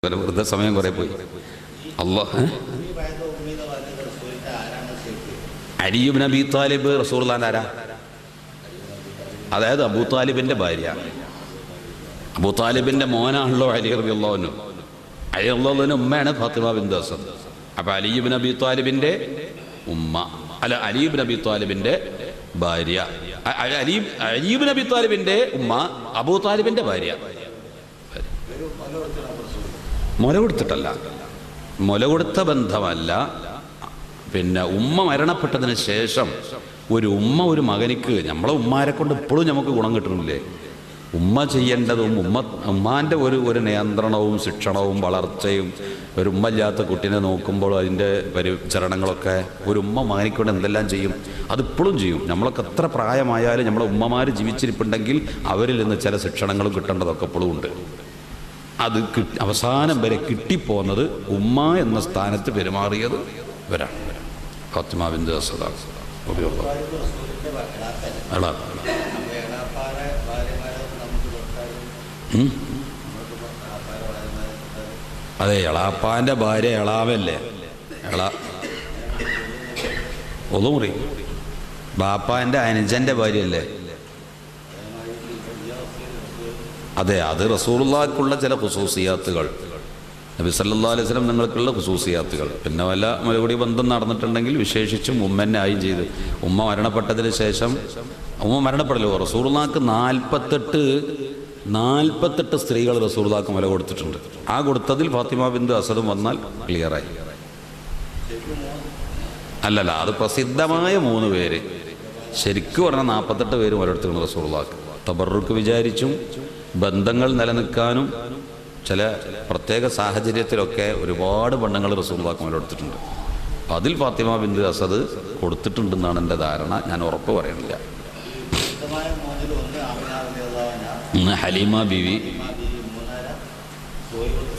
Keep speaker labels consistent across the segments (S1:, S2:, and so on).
S1: വൃദ്ധസമയം കുറേ പോയി. അല്ലാഹ് അലി ഇബ്നു അബീ താലിബ് റസൂലുള്ളാഹിന്റെ ആരാ? അതായത് അബൂ താലിബിന്റെ ഭാര്യ. അബൂ താലിബിന്റെ മോനാണല്ലോ അലി റളിയല്ലാഹു അൻഹു. അലി റളിയല്ലാഹു അൻഹു ഉമ്മയാണ് ഫാത്തിമ ബിൻത് അസദ്. അപ്പൊ അലി ഇബ്നു അബീ താലിബിന്റെ ഉമ്മ അല്ല, അലി ഇബ്നു അബീ താലിബിന്റെ ഭാര്യ. അലി ഇബ്നു അബീ താലിബിന്റെ ഉമ്മ അബൂ താലിബിന്റെ ഭാര്യ. മുല കൊടുത്തിട്ടല്ല, മുല കൊടുത്ത ബന്ധമല്ല. പിന്നെ ഉമ്മ മരണപ്പെട്ടതിന് ശേഷം ഒരു ഉമ്മ ഒരു മകനിക്ക്, നമ്മളെ ഉമ്മാരെ കൊണ്ട് ഇപ്പോഴും നമുക്ക് ഗുണം കിട്ടുന്നില്ലേ? ഉമ്മ ചെയ്യേണ്ടതും ഉമ്മാൻ്റെ ഒരു നിയന്ത്രണവും ശിക്ഷണവും വളർച്ചയും, ഒരു ഉമ്മ ഇല്ലാത്ത കുട്ടീനെ നോക്കുമ്പോൾ അതിൻ്റെ പരിചരണങ്ങളൊക്കെ ഒരു ഉമ്മ മകനിക്കൊണ്ട് എന്തെല്ലാം ചെയ്യും, അതിപ്പോഴും ചെയ്യും. നമ്മളൊക്കെ എത്ര പ്രായമായാലും നമ്മളെ ഉമ്മമാർ ജീവിച്ചിരിപ്പുണ്ടെങ്കിൽ അവരിൽ നിന്ന് ചില ശിക്ഷണങ്ങളും കിട്ടേണ്ടതൊക്കെ ഇപ്പോഴും ഉണ്ട്. അത് അവസാനം വരെ കിട്ടിപ്പോന്നത് ഉമ്മ എന്ന സ്ഥാനത്ത് പെരുമാറിയത് ഇവരാണ്. ഫാത്തിമ ബിൻത് അസദ് അതെ, എളാപ്പാൻ്റെ ഭാര്യ എളാവല്ലേ? ഒന്നുമുറി ബാപ്പാൻ്റെ അനുജൻ്റെ ഭാര്യയല്ലേ? അതെ, അത് റസൂലുള്ളാഹിക്കുള്ള ചില ഖുസൂസിയാത്തുകൾ, നബി സല്ലല്ലാഹു അലൈഹി വസല്ലം നിങ്ങൾക്കുള്ള ഖുസൂസിയാത്തുകൾ. പിന്നെ വല്ല മുലകുടി ബന്ധം നടന്നിട്ടുണ്ടെങ്കിൽ വിശേഷിച്ചും ഉമ്മന്നെ ആയും ചെയ്ത്. ഉമ്മ മരണപ്പെട്ടതിന് ശേഷം, ഉമ്മ മരണപ്പെടലോ റസൂലുള്ളാഹിക്ക് 48 സ്ത്രീകൾ റസൂലുള്ളാഹിക്ക് മുല കൊടുത്തിട്ടുണ്ട്. ആ കൊടുത്തതിൽ ഫാത്തിമ ബിൻത് അസദും വന്നാൽ ക്ലിയറായി. അല്ലല്ല, അത് പ്രസിദ്ധമായ 3 പേര്. ശരിക്കും പറഞ്ഞാൽ 48 പേര് മുലെടുത്തിട്ടുണ്ട് റസൂലുള്ളാഹിക്ക്. തബറുക്ക് വിചാരിച്ചും ബന്ധങ്ങൾ നിലനിൽക്കാനും ചില പ്രത്യേക സാഹചര്യത്തിലൊക്കെ ഒരുപാട് പെണ്ണുങ്ങൾ റസൂലുള്ളാഹിക്ക് മുലെടുത്തിട്ടുണ്ട്. അതിൽ ഫാത്തിമ ബിൻത് അസദ് കൊടുത്തിട്ടുണ്ടെന്നാണ് എൻ്റെ ധാരണ. ഞാൻ ഉറപ്പ് പറയുന്നില്ല. ഹലീമ ബീവി,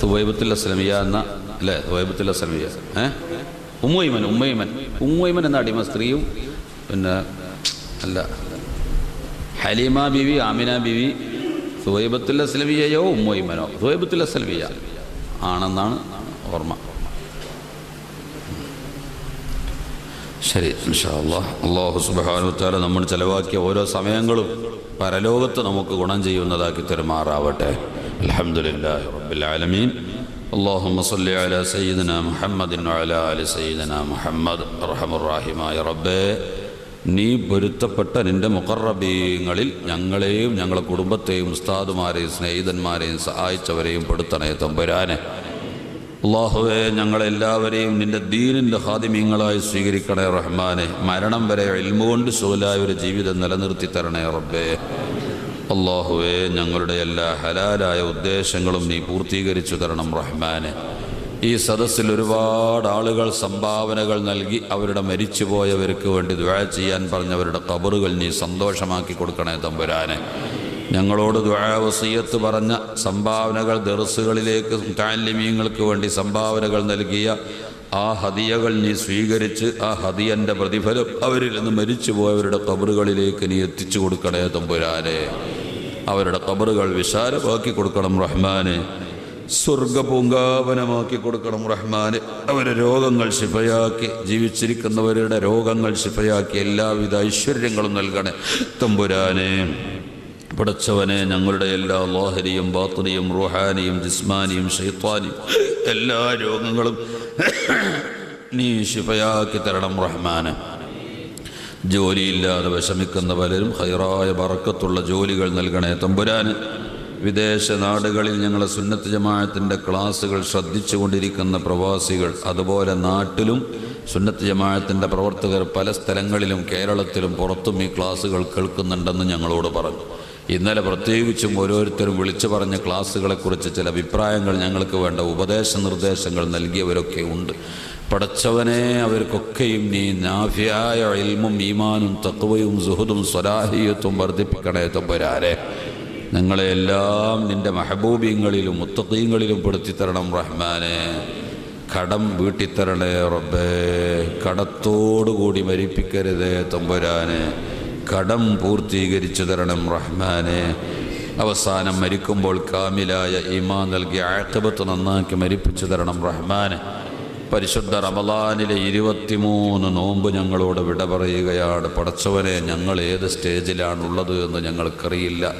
S1: സുവൈബത്തുൽ അസ്ലമിയ എന്ന അല്ലേ? സുവൈബത്തുൽ അസ്ലമിയ, ഉമ്മൈമൻ എന്ന അടിമ സ്ത്രീയും, പിന്നെ അല്ല ഹലീമ ബീവി, ആമിന ബീവി, സുവൈബത്തുൽ അസ്ലമിയയോ ഉമ്മൈമനോ? സുവൈബത്തുൽ അസ്ലമിയ ആണെന്നാണ് ഓർമ്മ. ശരി, ഇൻഷാ അല്ലാഹ്. അല്ലാഹു സുബ്ഹാനഹു വ തആല നമ്മൾ ചെലവാക്കിയ ഓരോ സമയങ്ങളും പരലോകത്ത് നമുക്ക് ഗുണം ചെയ്യുന്നതാക്കി തെരുമാറാവട്ടെ. അൽഹംദുലില്ലാഹി റബ്ബിൽ ആലമീൻ. اللهم صل على سيدنا محمد وعلى آل سيدنا محمد. അർഹമർ റഹീമായ റബ്ബേ, നീ പൊരുത്തപ്പെട്ട നിന്റെ മുഖറബീങ്ങളിൽ ഞങ്ങളെയും ഞങ്ങളുടെ കുടുംബത്തെയും ഉസ്താദുമാരെയും സ്നേഹിതന്മാരെയും സഹായിച്ചവരെയും പെടുത്തണേ തമ്പുരാനെ. അല്ലാഹുവേ, ഞങ്ങളെല്ലാവരെയും നിന്റെ ദീനിൻ്റെ ഖാദിമീങ്ങളായി സ്വീകരിക്കണേ റഹ്മാനെ. മരണം വരെ ഇൽമു കൊണ്ട് സുഖലായ ഒരു ജീവിതം നിലനിർത്തി തരണേ റബ്ബേ. അല്ലാഹുവേ, ഞങ്ങളുടെ എല്ലാ ഹലാലായ ഉദ്ദേശങ്ങളും നീ പൂർത്തീകരിച്ചു തരണം റഹ്മാനെ. ഈ സദസ്സിൽ ഒരുപാട് ആളുകൾ സംഭാവനകൾ നൽകി അവരുടെ മരിച്ചുപോയവർക്ക് വേണ്ടി ദുആ ചെയ്യാൻ പറഞ്ഞവരുടെ ഖബറുകൾ നീ സന്തോഷമാക്കി കൊടുക്കണേ തമ്പുരാനെ. ഞങ്ങളോട് ദുആ വസിയത്ത് പറഞ്ഞ സംഭാവനകൾ, ദർസുകളിലേക്ക് മുതഅല്ലിമീങ്ങൾക്ക് വേണ്ടി സംഭാവനകൾ നൽകിയ ആ ഹദിയകൾ നീ സ്വീകരിച്ച് ആ ഹദിയൻ്റെ പ്രതിഫലം അവരിൽ നിന്ന് മരിച്ചുപോയവരുടെ ഖബറുകളിലേക്ക് നീ എത്തിച്ചു കൊടുക്കണേ തമ്പുരാനെ. അവരുടെ ഖബറുകൾ വിശാലമാക്കി കൊടുക്കണം റഹ്മാനെ. സ്വർഗപൂങ്കാവനമാക്കി കൊടുക്കണം റഹ്മാനെ. അവരുടെ രോഗങ്ങൾ ശിഫയാക്കി, ജീവിച്ചിരിക്കുന്നവരുടെ രോഗങ്ങൾ ശിഫയാക്കി എല്ലാവിധ ഐശ്വര്യങ്ങളും നൽകണേ തമ്പുരാനെ. പടച്ചവനെ, ഞങ്ങളുടെ എല്ലാ ലാഹിരിയും ബാത്തിനിയും റൂഹാനിയും ജിസ്മാനിയും ശൈത്വാനിയും എല്ലാ രോഗങ്ങളും നീ ശിഫയാക്കി തരണം റഹ്മാനെ. ജോലിയില്ലാതെ വിഷമിക്കുന്ന പലരും ഖൈറായ ബറക്കത്തുള്ള ജോലികൾ നൽകണേ തമ്പുരാന്. വിദേശ നാടുകളിൽ ഞങ്ങളെ സുന്നത്ത് ജമാഅത്തിൻ്റെ ക്ലാസ്സുകൾ ശ്രദ്ധിച്ചു കൊണ്ടിരിക്കുന്ന പ്രവാസികൾ, അതുപോലെ നാട്ടിലും സുന്നത്ത് ജമാഅത്തിൻ്റെ പ്രവർത്തകർ പല സ്ഥലങ്ങളിലും കേരളത്തിലും പുറത്തും ഈ ക്ലാസ്സുകൾ കേൾക്കുന്നുണ്ടെന്ന് ഞങ്ങളോട് പറഞ്ഞു. ഇന്നലെ പ്രത്യേകിച്ചും ഓരോരുത്തരും വിളിച്ചു പറഞ്ഞ ക്ലാസ്സുകളെക്കുറിച്ച് ചില അഭിപ്രായങ്ങൾ, ഞങ്ങൾക്ക് വേണ്ട ഉപദേശ നിർദ്ദേശങ്ങൾ നൽകിയവരൊക്കെ ഉണ്ട്. പടച്ചവനെ, അവർക്കൊക്കെയും നീ നാഫിയായ ഇൽമും ഈമാനും തഖ്വയും സുഹുദും സ്വലാഹിയത്തും വർദ്ധിപ്പിക്കണേ തമ്പുരാനെ. ഞങ്ങളെല്ലാം നിന്റെ മഹബൂബീങ്ങളിലും മുത്തഖീങ്ങളിലും പെടുത്തി തരണം റഹ്മാനെ. കടം വീട്ടിത്തരണേ റബ്ബേ. കടത്തോടുകൂടി മരിപ്പിക്കരുതേ തമ്പുരാനെ. കടം പൂർത്തീകരിച്ചു തരണം റഹ്മാനെ. അവസാനം മരിക്കുമ്പോൾ കാമിലായ ഈമാൻ നൽകി ആഖിബത്ത് നന്നാക്കി മരിപ്പിച്ചു തരണം റഹ്മാനെ. പരിശുദ്ധ റമളാനിലെ 23 നോമ്പ് ഞങ്ങളോട് വിട പറയുകയാണ്. പടച്ചവനെ, ഞങ്ങൾ ഏത് സ്റ്റേജിലാണുള്ളത് എന്ന് ഞങ്ങൾക്കറിയില്ല.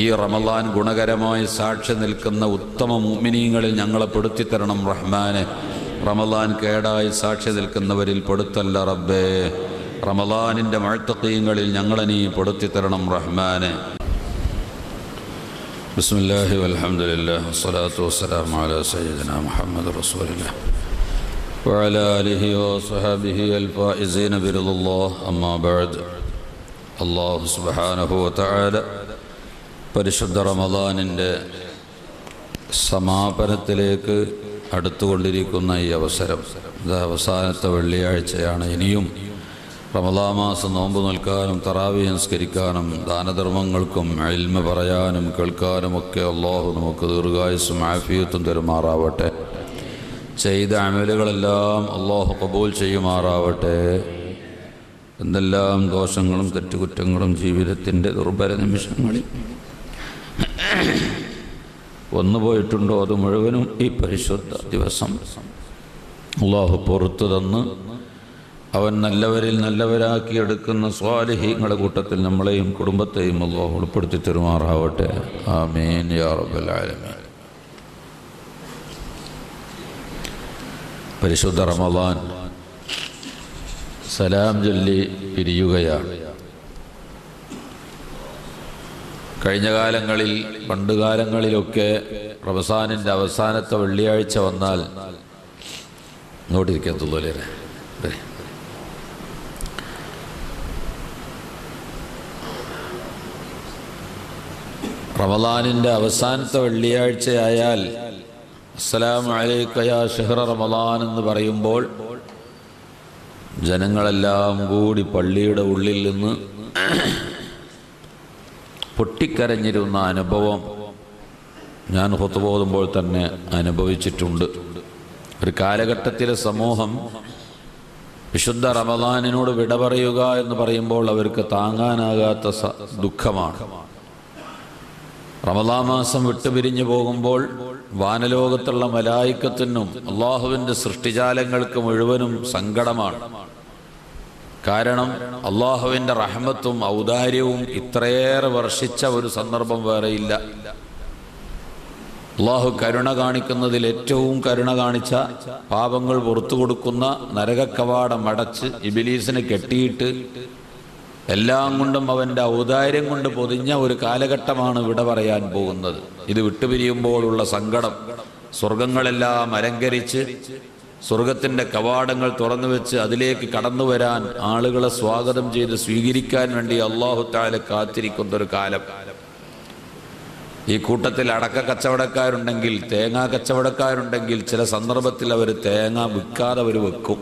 S1: ഈ റമളാൻ ഗുണകരമായി സാക്ഷി നിൽക്കുന്ന ഉത്തമ മുഅ്മിനീങ്ങളിൽ ഞങ്ങളെ പെടുത്തിത്തരണം റഹ്മാനെ. റമളാൻ കേടായി സാക്ഷി നിൽക്കുന്നവരിൽ പെടുത്തല്ല റബ്ബേ. റമളാനിൻ്റെ മുഅ്തഖീങ്ങളിൽ ഞങ്ങളെ നീ പെടുത്തിത്തരണം റഹ്മാനെ. ബിസ്മില്ലാഹി വൽഹംദുലില്ലാഹി വസ്സലാത്തു വസ്സലാമു അലാ സയ്യിദിനാ മുഹമ്മദ് റസൂലില്ലാഹ് വഅലാ ആലിഹി വസഹബിഹി അൽഫായിസീന ബിറിദല്ലാഹ്. അമ്മാ ബഅദ്. അല്ലാഹു സുബ്ഹാനഹു വതആല പരിശുദ്ധ റമളാനിൻ്റെ സമാപനത്തിലേക്ക് അടുത്തുകൊണ്ടിരിക്കുന്ന ഈ അവസരം, ഇത് അവസാനത്തെ വെള്ളിയാഴ്ചയാണ്. ഇനിയും റമളാൻ മാസം നോമ്പ് നിൽക്കാനും തറാവീഹ് നിസ്കരിക്കാനും ദാനധർമ്മങ്ങൾക്കും ഇൽമ പറയാനും കേൾക്കാനുമൊക്കെ അള്ളാഹു നമുക്ക് ദീർഘായുസ്സും ആഫിയത്തും തരുമാറാവട്ടെ. ചെയ്ത അമലുകളെല്ലാം അള്ളാഹു ഖബൂൽ ചെയ്യുമാറാവട്ടെ. എന്തെല്ലാം ദോഷങ്ങളും തെറ്റുകുറ്റങ്ങളും ജീവിതത്തിൻ്റെ ദുർബല നിമിഷങ്ങളിൽ വന്നുപോയിട്ടുണ്ടോ അത് മുഴുവനും ഈ പരിശുദ്ധ ദിവസം അള്ളാഹു പുറത്തു തന്ന് അവൻ നല്ലവരിൽ നല്ലവരാക്കിയെടുക്കുന്ന സ്വാലിഹീങ്ങളുടെ കൂട്ടത്തിൽ നമ്മളെയും കുടുംബത്തെയും അല്ലാഹു ഉൾപ്പെടുത്തി തരുമാറാവട്ടെ. ആമീൻ യാ റബ്ബൽ ആലമീൻ. പരിശുദ്ധ റമളാൻ സലാം ചൊല്ലി പിരിയുകയാണ്. കഴിഞ്ഞ കാലങ്ങളിൽ, പണ്ടുകാലങ്ങളിലൊക്കെ റമസാനിൻ്റെ അവസാനത്തെ വെള്ളിയാഴ്ച വന്നാൽ ഇങ്ങോട്ടിരിക്കത്തുള്ളൂ അല്ലേ? റമളാനിൻ്റെ അവസാനത്തെ വെള്ളിയാഴ്ചയായാൽ അസ്സലാമു അലൈക യാ ഷഹ്റ റമളാൻ എന്ന് പറയുമ്പോൾ ജനങ്ങളെല്ലാം കൂടി പള്ളിയുടെ ഉള്ളിൽ നിന്ന് പൊട്ടിക്കരഞ്ഞിരുന്ന അനുഭവം ഞാൻ ഖുത്ബ ഓതുമ്പോൾ തന്നെ അനുഭവിച്ചിട്ടുണ്ട്. ഒരു കാലഘട്ടത്തിലെ സമൂഹം വിശുദ്ധ റമളാനിനോട് വിട പറയുക എന്ന് പറയുമ്പോൾ അവർക്ക് താങ്ങാനാകാത്ത ദുഃഖമാണ്. റമളാൻ മാസം വിട്ടുപിരിഞ്ഞു പോകുമ്പോൾ വാനലോകത്തുള്ള മലായിക്കത്തിനും അള്ളാഹുവിൻ്റെ സൃഷ്ടിജാലങ്ങൾക്ക് മുഴുവനും സങ്കടമാണ്. കാരണം അള്ളാഹുവിൻ്റെ റഹ്മത്തും ഔദാര്യവും ഇത്രയേറെ വർഷിച്ച ഒരു സന്ദർഭം വേറെയില്ല. അള്ളാഹു കരുണ കാണിക്കുന്നതിൽ ഏറ്റവും കരുണ കാണിച്ച, പാപങ്ങൾ പുറത്തു കൊടുക്കുന്ന നരകക്കവാടം അടച്ച് ഇബ്ലീസിനെ കെട്ടിയിട്ട് എല്ലാം കൊണ്ടും അവൻ്റെ ഔദാര്യം കൊണ്ട് പൊതിഞ്ഞ ഒരു കാലഘട്ടമാണ് വിട പറയാൻ പോകുന്നത്. ഇത് വിട്ടുപിരിയുമ്പോഴുള്ള സങ്കടം, സ്വർഗങ്ങളെല്ലാം അലങ്കരിച്ച് സ്വർഗത്തിൻ്റെ കവാടങ്ങൾ തുറന്നു വെച്ച് അതിലേക്ക് കടന്നു വരാൻ ആളുകളെ സ്വാഗതം ചെയ്ത് സ്വീകരിക്കാൻ വേണ്ടി അല്ലാഹു തആല കാത്തിരിക്കുന്നൊരു കാലം. ഈ കൂട്ടത്തിൽ അടക്ക കച്ചവടക്കാരുണ്ടെങ്കിൽ, തേങ്ങാ കച്ചവടക്കാരുണ്ടെങ്കിൽ ചില സന്ദർഭത്തിൽ അവർ തേങ്ങ വിൽക്കാതെ അവർ വെക്കും.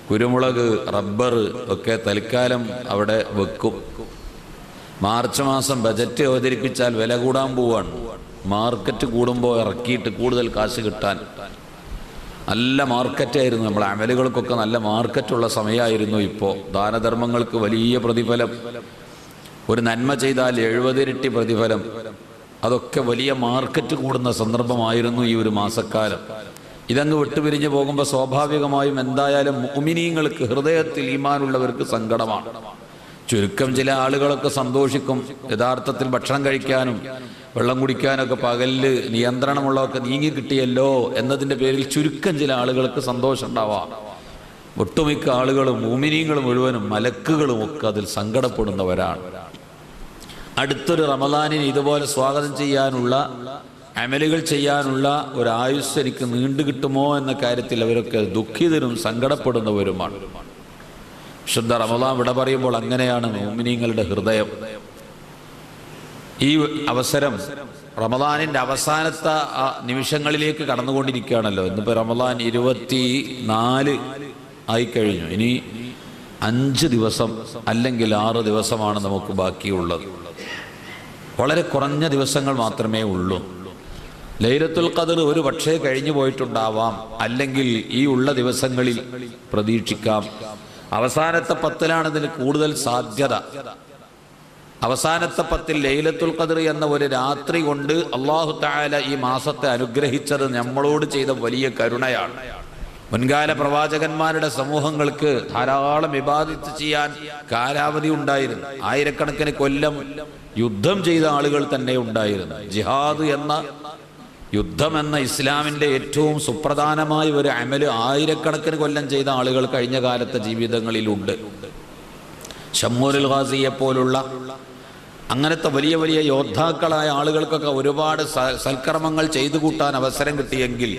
S1: കുരുമുളക്, റബ്ബർ ഒക്കെ തൽക്കാലം അവിടെ വെക്കും. മാർച്ച് മാസം ബജറ്റ് അവതരിപ്പിച്ചാൽ വില കൂടാൻ പോവാണ്. മാർക്കറ്റ് കൂടുമ്പോൾ ഇറക്കിയിട്ട് കൂടുതൽ കാശ് കിട്ടാൻ നല്ല മാർക്കറ്റായിരുന്നു. നമ്മളെ അമലുകൾക്കൊക്കെ നല്ല മാർക്കറ്റുള്ള സമയമായിരുന്നു. ഇപ്പോൾ ദാനധർമ്മങ്ങൾക്ക് വലിയ പ്രതിഫലം, ഒരു നന്മ ചെയ്താൽ 70 ഇരട്ടി പ്രതിഫലം, അതൊക്കെ വലിയ മാർക്കറ്റ് കൂടുന്ന സന്ദർഭമായിരുന്നു ഈ ഒരു മാസക്കാലം. ഇതങ്ങ് വിട്ടുപിരിഞ്ഞു പോകുമ്പോൾ സ്വാഭാവികമായും എന്തായാലും മുഅ്മിനീങ്ങൾക്ക്, ഹൃദയത്തിൽ ഈമാനുള്ളവർക്ക് സങ്കടമാണ്. ചുരുക്കം ചില ആളുകളൊക്കെ സന്തോഷിക്കും. യഥാർത്ഥത്തിൽ ഭക്ഷണം കഴിക്കാനും വെള്ളം കുടിക്കാനൊക്കെ പകലിൽ നിയന്ത്രണമുള്ളതൊക്കെ നീങ്ങി കിട്ടിയല്ലോ എന്നതിൻ്റെ പേരിൽ ചുരുക്കം ചില ആളുകൾക്ക് സന്തോഷം ഉണ്ടാവാം. ഒട്ടുമിക്ക ആളുകളും, മുഅ്മിനീങ്ങൾ മുഴുവനും, മലക്കുകളും ഒക്കെ അതിൽ സങ്കടപ്പെടുന്നവരാണ്. അടുത്തൊരു റമളാനിന് ഇതുപോലെ സ്വാഗതം ചെയ്യാനുള്ള, അമലുകൾ ചെയ്യാനുള്ള ഒരു ആയുസ് എനിക്ക് നീണ്ടു കിട്ടുമോ എന്ന കാര്യത്തിൽ അവരൊക്കെ ദുഃഖിതരും സങ്കടപ്പെടുന്നവരുമാണ്. വിശുദ്ധ റമളാൻ വിട പറയുമ്പോൾ അങ്ങനെയാണ് മുഅ്മിനീങ്ങളുടെ ഹൃദയം. ഈ അവസരം റമളാനിൻ്റെ അവസാനത്തെ നിമിഷങ്ങളിലേക്ക് കടന്നുകൊണ്ടിരിക്കുകയാണല്ലോ. ഇന്നിപ്പോൾ റമളാൻ 24 ആയിക്കഴിഞ്ഞു. ഇനി 5 ദിവസം അല്ലെങ്കിൽ 6 ദിവസമാണ് നമുക്ക് ബാക്കിയുള്ളത്. വളരെ കുറഞ്ഞ ദിവസങ്ങൾ മാത്രമേ ഉള്ളൂ. ലൈലത്തുൽ ഖദർ ഒരു പക്ഷേ കഴിഞ്ഞു പോയിട്ടുണ്ടാവാം, അല്ലെങ്കിൽ ഈ ഉള്ള ദിവസങ്ങളിൽ പ്രതീക്ഷിക്കാം. അവസാനത്തെ 10ലാണ് ഇതിന് കൂടുതൽ സാധ്യത. അവസാനത്തെ 10 ലൈലത്തുൽ ഖദ്ർ എന്ന ഒരു രാത്രി കൊണ്ട് അല്ലാഹു തആല ഈ മാസത്തെ അനുഗ്രഹിച്ചത് നമ്മളോട് ചെയ്ത വലിയ കരുണയാണ്. മുൻകാല പ്രവാചകന്മാരുടെ സമൂഹങ്ങൾക്ക് ധാരാളം ഇബാദത്ത് ചെയ്യാൻ കാലാവധി ഉണ്ടായിരുന്നു. ആയിരക്കണക്കിന് കൊല്ലം യുദ്ധം ചെയ്ത ആളുകൾ തന്നെ ഉണ്ടായിരുന്നു. ജിഹാദ് എന്ന യുദ്ധം എന്ന ഇസ്ലാമിൻ്റെ ഏറ്റവും സുപ്രധാനമായ ഒരു അമല് ആയിരക്കണക്കിന് കൊല്ലം ചെയ്ത ആളുകൾ കഴിഞ്ഞ കാലത്തെ ജീവിതങ്ങളിലുണ്ട്. ഷമ്മൂലുൽ ഗാസിയെ പോലുള്ള അങ്ങനത്തെ വലിയ വലിയ യോദ്ധാക്കളായ ആളുകൾക്കൊക്കെ ഒരുപാട് സൽക്കർമ്മങ്ങൾ ചെയ്തു കൂട്ടാൻ അവസരം കിട്ടിയെങ്കിൽ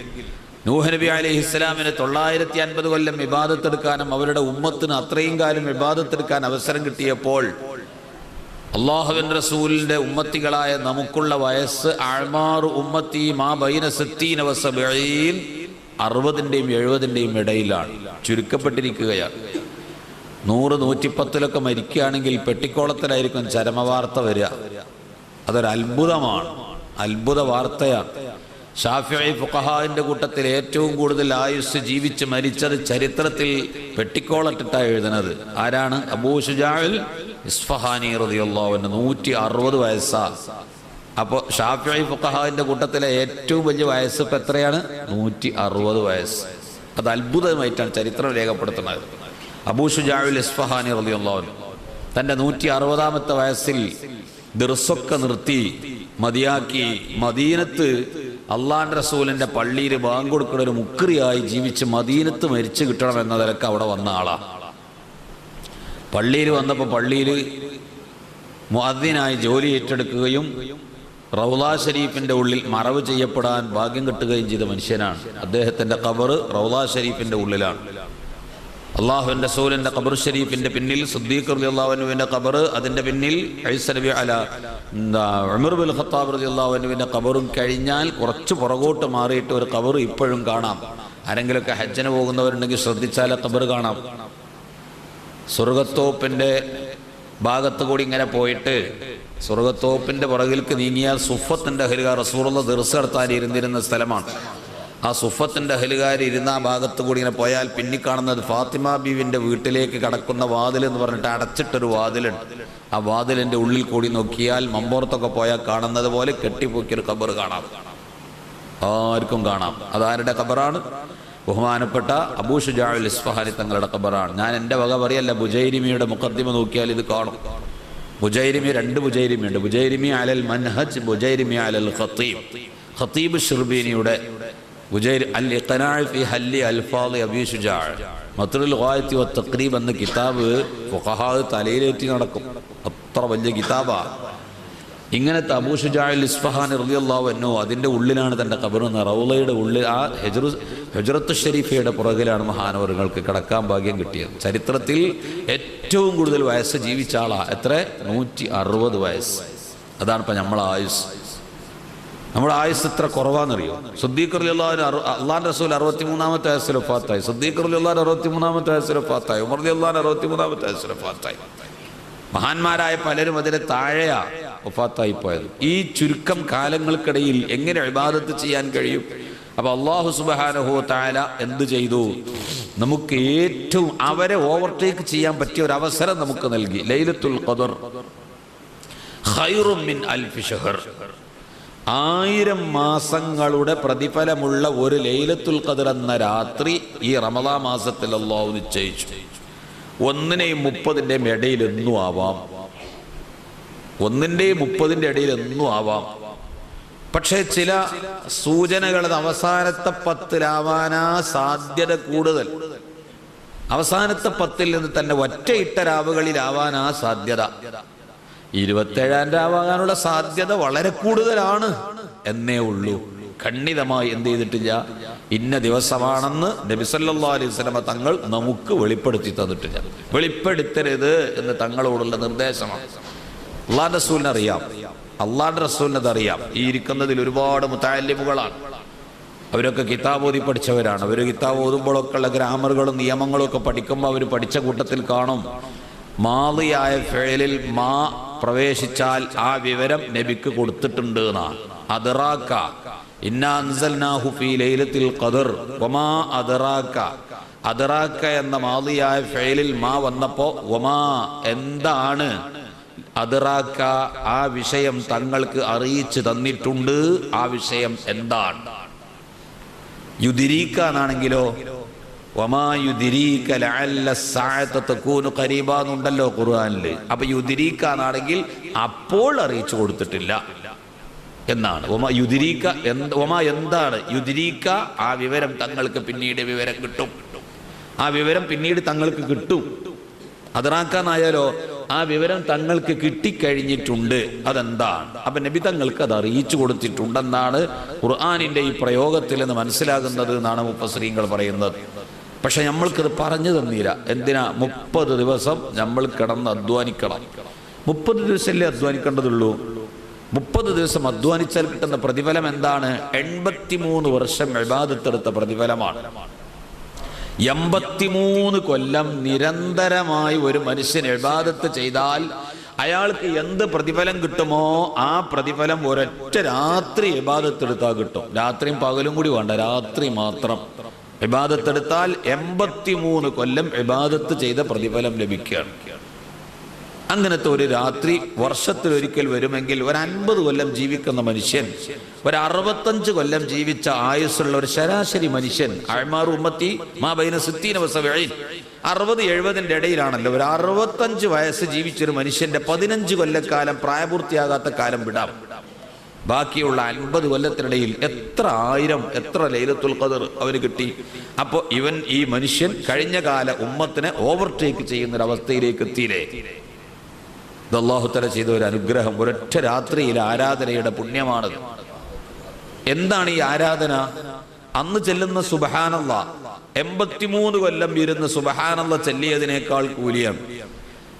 S1: നൂഹ് നബി അലൈഹിസ്സലാമിന് 950 കൊല്ലം ഇബാദത്തെടുക്കാനും അവരുടെ ഉമ്മത്തിന് അത്രയും കാലം ഇബാദത്തെടുക്കാൻ അവസരം കിട്ടിയപ്പോൾ അല്ലാഹുവിൻ്റെ റസൂലിൻ്റെ ഉമ്മത്തികളായ നമുക്കുള്ള വയസ്സ് അഅ്മാറു ഉമ്മത്തി മാ ബൈന 60 വ 70, 60ൻ്റെയും 70ൻ്റെയും ഇടയിലാണ്, ചുരുക്കപ്പെട്ടിരിക്കുകയാണ്. 100, 110 മരിക്കുകയാണെങ്കിൽ പെട്ടിക്കോളത്തിലായിരിക്കും ചരമവാർത്ത വരിക. അതൊരു അത്ഭുതമാണ്, അത്ഭുത വാർത്തയാണ്. ഷാഫിഈ ഫുഖഹാഇന്റെ കൂട്ടത്തിൽ ഏറ്റവും കൂടുതൽ ആയുസ് ജീവിച്ച് മരിച്ചത് ചരിത്രത്തിൽ പെട്ടിക്കോളത്തിട്ടാണ് എഴുതുന്നത്. ആരാണ്? അബൂ ശുജാഉൽ ഇസ്ഫഹാനി റളിയല്ലാഹു അൻഹു. 160 വയസ്സാണ്. അപ്പോൾ ഷാഫിഈ ഫുഖഹാഇന്റെ കൂട്ടത്തിലെ ഏറ്റവും വലിയ വയസ്സ് ഇപ്പം എത്രയാണ്? 160 വയസ്സ്. അത് അത്ഭുതമായിട്ടാണ് ചരിത്രം രേഖപ്പെടുത്തുന്നത്. അബൂ ശുജാഉൽ ഇസ്ഫഹാനി റളിയല്ലാഹു അൻഹു തൻ്റെ 160ാമത്തെ വയസ്സിൽ ദിർസൊക്കെ നിർത്തി മതിയാക്കി മദീനത്ത് അള്ളാഹുവിൻ്റെ റസൂലിൻ്റെ പള്ളിയിൽ ബാങ്ക് കൊടുക്കുന്ന ഒരു മുക്രിയായി ജീവിച്ച് മദീനത്ത് മരിച്ചു കിട്ടണം എന്ന നിലക്ക് അവിടെ വന്ന ആളാണ്. പള്ളിയിൽ വന്നപ്പോൾ പള്ളിയിൽ മുഅദ്ദിനായി ജോലി ഏറ്റെടുക്കുകയും റൗള ഷരീഫിൻ്റെ ഉള്ളിൽ മറവ് ചെയ്യപ്പെടാൻ ഭാഗ്യം കിട്ടുകയും ചെയ്ത മനുഷ്യനാണ്. അദ്ദേഹത്തിൻ്റെ ഖബർ റൗള ഷരീഫിൻ്റെ ഉള്ളിലാണ്. അള്ളാഹുവിൻ്റെ റസൂലിൻ്റെ ഖബർ ഷരീഫിൻ്റെ പിന്നിൽ സിദ്ദീഖ് റളിയല്ലാഹു അൻഹുവിൻ്റെ ഖബർ, അതിൻ്റെ പിന്നിൽ ഉമർ ബിൻ ഖത്താബ് റളിയല്ലാഹു അൻഹുവിൻ്റെ ഖബറും കഴിഞ്ഞാൽ കുറച്ച് പുറകോട്ട് മാറിയിട്ട് ഒരു ഖബർ ഇപ്പോഴും കാണാം. ആരെങ്കിലുമൊക്കെ ഹജ്ജിന് പോകുന്നവരുണ്ടെങ്കിൽ ശ്രദ്ധിച്ചാൽ ഖബർ കാണാം. സ്വർഗത്തോപ്പിൻ്റെ ഭാഗത്ത് കൂടി ഇങ്ങനെ പോയിട്ട് സ്വർഗത്തോപ്പിൻ്റെ പുറകിലേക്ക് നീങ്ങിയാൽ സുഫത്തിൻ്റെ അഹ്ലുകാർ റസൂലുള്ളാഹി ദിർസ് നടത്താൻ ഇരുന്നിരുന്ന സ്ഥലമാണ്. ആ സുഫത്തിൻ്റെ അഹ്ലുകാർ ഇരുന്ന ആ ഭാഗത്ത് കൂടി ഇങ്ങനെ പോയാൽ പിന്നിക്കാണുന്നത് ഫാത്തിമ ബീവിൻ്റെ വീട്ടിലേക്ക് കടക്കുന്ന വാതിൽ എന്ന് പറഞ്ഞിട്ട് അടച്ചിട്ടൊരു വാതിലുണ്ട്. ആ വാതിലിൻ്റെ ഉള്ളിൽ കൂടി നോക്കിയാൽ മമ്പോർത്തൊക്കെ പോയാൽ കാണുന്നത് പോലെ കെട്ടിപ്പൊക്കിയൊരു ഖബർ കാണാം, ആർക്കും കാണാം. അതാരുടെ ഖബറാണ്? ബഹുമാനപ്പെട്ട അബൂ ശുജാഉൽ ഇസ്ഫഹാനി തങ്ങളുടെ ഖബറാണ്. ഞാൻ എൻ്റെ വക പറയല്ല, ബുജൈരിമിയുടെ മുഖദ്ദിമ നോക്കിയാൽ ഇത് കാണും. ബുജൈരിമി, 2 ബുജൈരിമിയുണ്ട്. ബുജൈരിമി അലൽ മൻഹജ്, ബുജൈരിമി അലൽ ഖത്തീബ്. ഖത്തീബ് ഷിർബീനിയുടെ ബുജൈർ അൽ ഇഖ്നാഅ് ഫി ഹല്ലി അൽഫാദി അബീ ശുജാഅ് മത്റുൽ ഗായത്തി വ തഖ്രീബ് എന്ന കിതാബ് ഫുഖഹാ തലയിലേറ്റി നടക്കും. അത്ര വലിയ കിതാബാണ്. ഇങ്ങനത്തെ അബൂ ശുജാഉൽ ഇസ്ഫഹാനി റളിയല്ലാഹു അൻഹു അതിൻ്റെ ഉള്ളിലാണ് തൻ്റെ ഖബർ. റൗളയുടെ ഉള്ളിൽ ആ ഹുജ്റത്തു ഷരീഫയുടെ പുറകിലാണ് മഹാനവറുകൾക്ക് കിടക്കാൻ ഭാഗ്യം കിട്ടിയത്. ചരിത്രത്തിൽ ഏറ്റവും കൂടുതൽ വയസ്സ് ജീവിച്ച ആളാണ്. എത്ര? 160 വയസ്സ്. അതാണ് ഇപ്പം നമ്മളെ ആയുസ്. നമ്മുടെ ആയുസ് എത്ര കുറവാണെന്നറിയോ? സിദ്ദീഖ് റളിയല്ലാഹു അൻഹു അല്ലാഹുവിൻ്റെ റസൂൽ 63ാമത്തെ വയസ്സിൽ വഫാത്തായി. സിദ്ദീഖ് റളിയല്ലാഹു അൻഹു 63ാമത്തെ വയസ്സിൽ വഫാത്തായി. ഉമർ റളിയല്ലാഹു അൻഹു 63ാമത്തെ വയസ്സിൽ വഫാത്തായി. മഹാന്മാരായ പലരും അതിന് താഴെയാ വഫാത്തായി പോയത്. ഈ ചുരുക്കം കാലങ്ങൾക്കിടയിൽ എങ്ങനെ ഇബാദത്ത് ചെയ്യാൻ കഴിയും? അപ്പോൾ അല്ലാഹു സുബ്ഹാനഹു വ തആല എന്ത് ചെയ്തു? നമുക്ക് ഏറ്റവും അവരെ ഓവർടേക്ക് ചെയ്യാൻ പറ്റിയ ഒരു അവസരം നമുക്ക് നൽകി. ലൈലത്തുൽ ഖദർ ഖൈറും മിൻ അൽഫി ഷഹർ. 1000 മാസങ്ങളുടെ പ്രതിഫലമുള്ള ഒരു ലൈലത്തുൽ ഖദർ എന്ന രാത്രി ഈ റമദാൻ മാസത്തിൽ അല്ലാഹു നിശ്ചയിച്ചു. 1-ന്റെയും 30-ന്റെയും ഇടയിൽ എന്നും ആവാം, 1-ന്റെയും 30-ന്റെ ഇടയിൽ എന്നും ആവാം. പക്ഷേ ചില സൂചനകൾ അവസാനത്തെ 10-ലാവാനാ സാധ്യത കൂടുതൽ. അവസാനത്തെ 10-ൽ നിന്ന് തന്നെ ഒറ്റയിട്ട രാവുകളിലാവാനാ സാധ്യത. 27-ാം രാവാകാനുള്ള സാധ്യത വളരെ കൂടുതലാണ് എന്നേ ഉള്ളൂ. ഖണ്ഡിതമായി എന്ത് ചെയ്തിട്ടില്ല? ഇന്ന ദിവസമാണെന്ന് നബി സല്ലല്ലാഹു അലൈഹി വസല്ലമ തങ്ങൾ നമുക്ക് വെളിപ്പെടുത്തി തന്നിട്ടില്ല. വെളിപ്പെടുത്തരുത് എന്ന് തങ്ങളോടുള്ള നിർദ്ദേശമാണ്. അല്ലാഹുവിൻ്റെ റസൂലിനെ അറിയാം, അല്ലാഹുവിൻ്റെ റസൂലിനെ അറിയാം. ഈ ഇരിക്കുന്നതിൽ ഒരുപാട് മുതഅല്ലിമുകളാണ്. അവരൊക്കെ കിതാബ് ഓതി പഠിച്ചവരാണ്. അവർ കിതാബ് ഓതുമ്പോഴൊക്കെ ഉള്ള ഗ്രാമറുകളും നിയമങ്ങളും ഒക്കെ പഠിക്കുമ്പോൾ അവർ പഠിച്ച കൂട്ടത്തിൽ കാണും മാളിയായ ഫിഅലിൽ മാ പ്രവേശിച്ചാൽ ആ വിവരം നബിക്ക് കൊടുത്തിട്ടുണ്ട് എന്നാണ്. അദ്റാക ഇന്നാ അൻസൽനാഹു ഫീ ലൈലത്തിൽ ഖദർ വമാ അദ്റാക. അദ്റാക എന്ന മാളിയായ ഫിഅലിൽ മാ വന്നപ്പോൾ വമാ എന്താണ് അദ്റാക, ആ വിഷയം തങ്ങൾക്ക് അറിയിച്ചു തന്നിട്ടുണ്ട്. ആ വിഷയം എന്താണ്? യുദ്രീക എന്നാണെങ്കിലോ വമാ യുദ്രീക ലഅല്ല സഅത തകൂനു ഖരീബ എന്നുണ്ടല്ലോ ഖുർആനിൽ. അപ്പൊ യുദ്രീക എന്നാണെങ്കിൽ അപ്പോൾ അറിയിച്ചു കൊടുത്തിട്ടില്ല എന്നാണ്. വമാ എന്താണ് യുദ്രീക? ആ വിവരം തങ്ങൾക്ക് പിന്നീട് വിവരം കിട്ടും. ആ വിവരം പിന്നീട് തങ്ങൾക്ക് കിട്ടും. അദ്റാക്കാന്നായാലോ ആ വിവരം തങ്ങൾക്ക് കിട്ടിക്കഴിഞ്ഞിട്ടുണ്ട്. അതെന്താണ്? അപ്പൊ നബി തങ്ങൾക്ക് അത് അറിയിച്ചു കൊടുത്തിട്ടുണ്ടെന്നാണ് ഖുർആനിന്റെ ഈ പ്രയോഗത്തിൽ നിന്ന് മനസ്സിലാകുന്നത് എന്നാണ് മുഫസ്സിരീങ്ങൾ പറയുന്നത്. പക്ഷെ നമ്മൾക്കത് പറഞ്ഞു തന്നില്ല. എന്തിനാ? 30 ദിവസം നമ്മൾ കിടന്ന് അധ്വാനിക്കണം. 30 ദിവസമല്ലേ അധ്വാനിക്കേണ്ടതുള്ളൂ. 30 ദിവസം അധ്വാനിച്ചാൽ കിട്ടുന്ന പ്രതിഫലം എന്താണ്? 83 വർഷം ഇബാദത്തെടുത്ത പ്രതിഫലമാണ്. 83 കൊല്ലം നിരന്തരമായി ഒരു മനുഷ്യൻ ഇബാദത്ത് ചെയ്താൽ അയാൾക്ക് എന്ത് പ്രതിഫലം കിട്ടുമോ ആ പ്രതിഫലം ഒരൊറ്റ രാത്രി ഇബാദത്തെടുത്താൽ കിട്ടും. രാത്രിയും പകലും കൂടി വേണ്ട, രാത്രി മാത്രം ഇബാദത്തെടുത്താൽ 83 കൊല്ലം ഇബാദത്ത് ചെയ്ത പ്രതിഫലം ലഭിക്കുകയാണ്. അങ്ങനത്തെ ഒരു രാത്രി വർഷത്തിലൊരിക്കൽ വരുമെങ്കിൽ ഒരു 50 കൊല്ലം ജീവിക്കുന്ന മനുഷ്യൻ, ഒരു 65 കൊല്ലം ജീവിച്ച ആയുസ്സുള്ള ഒരു ശരാശരി മനുഷ്യൻ, അഅ്മാറു ഉമ്മത്തി മാ ബൈന 60 വ 70, 60-70 ഇടയിലാണല്ലോ. ഒരു 65 വയസ്സ് ജീവിച്ചൊരു മനുഷ്യന്റെ 15 കൊല്ലക്കാലം പ്രായപൂർത്തിയാകാത്ത കാലം വിടാം. ബാക്കിയുള്ള 50 കൊല്ലത്തിനിടയിൽ എത്ര ലൈലത്തുൽ ഖദർ അവന് കിട്ടി. അപ്പോൾ ഈ മനുഷ്യൻ കഴിഞ്ഞ കാല ഉമ്മത്തിനെ ഓവർടേക്ക് ചെയ്യുന്നൊരവസ്ഥയിലേക്ക് എത്തിയില്ലേ? ഇത് അല്ലാഹു തആല ചെയ്ത ഒരു അനുഗ്രഹം. ഒരൊറ്റ രാത്രിയിൽ ആരാധനയുടെ പുണ്യമാണത്. എന്താണ് ഈ ആരാധന? അന്ന് ചെല്ലുന്ന സുബ്ഹാനല്ലാഹ് 83 കൊല്ലം ഇരുന്ന് സുബ്ഹാനല്ലാഹ് ചെല്ലിയതിനേക്കാൾ കൂലിയാണ്.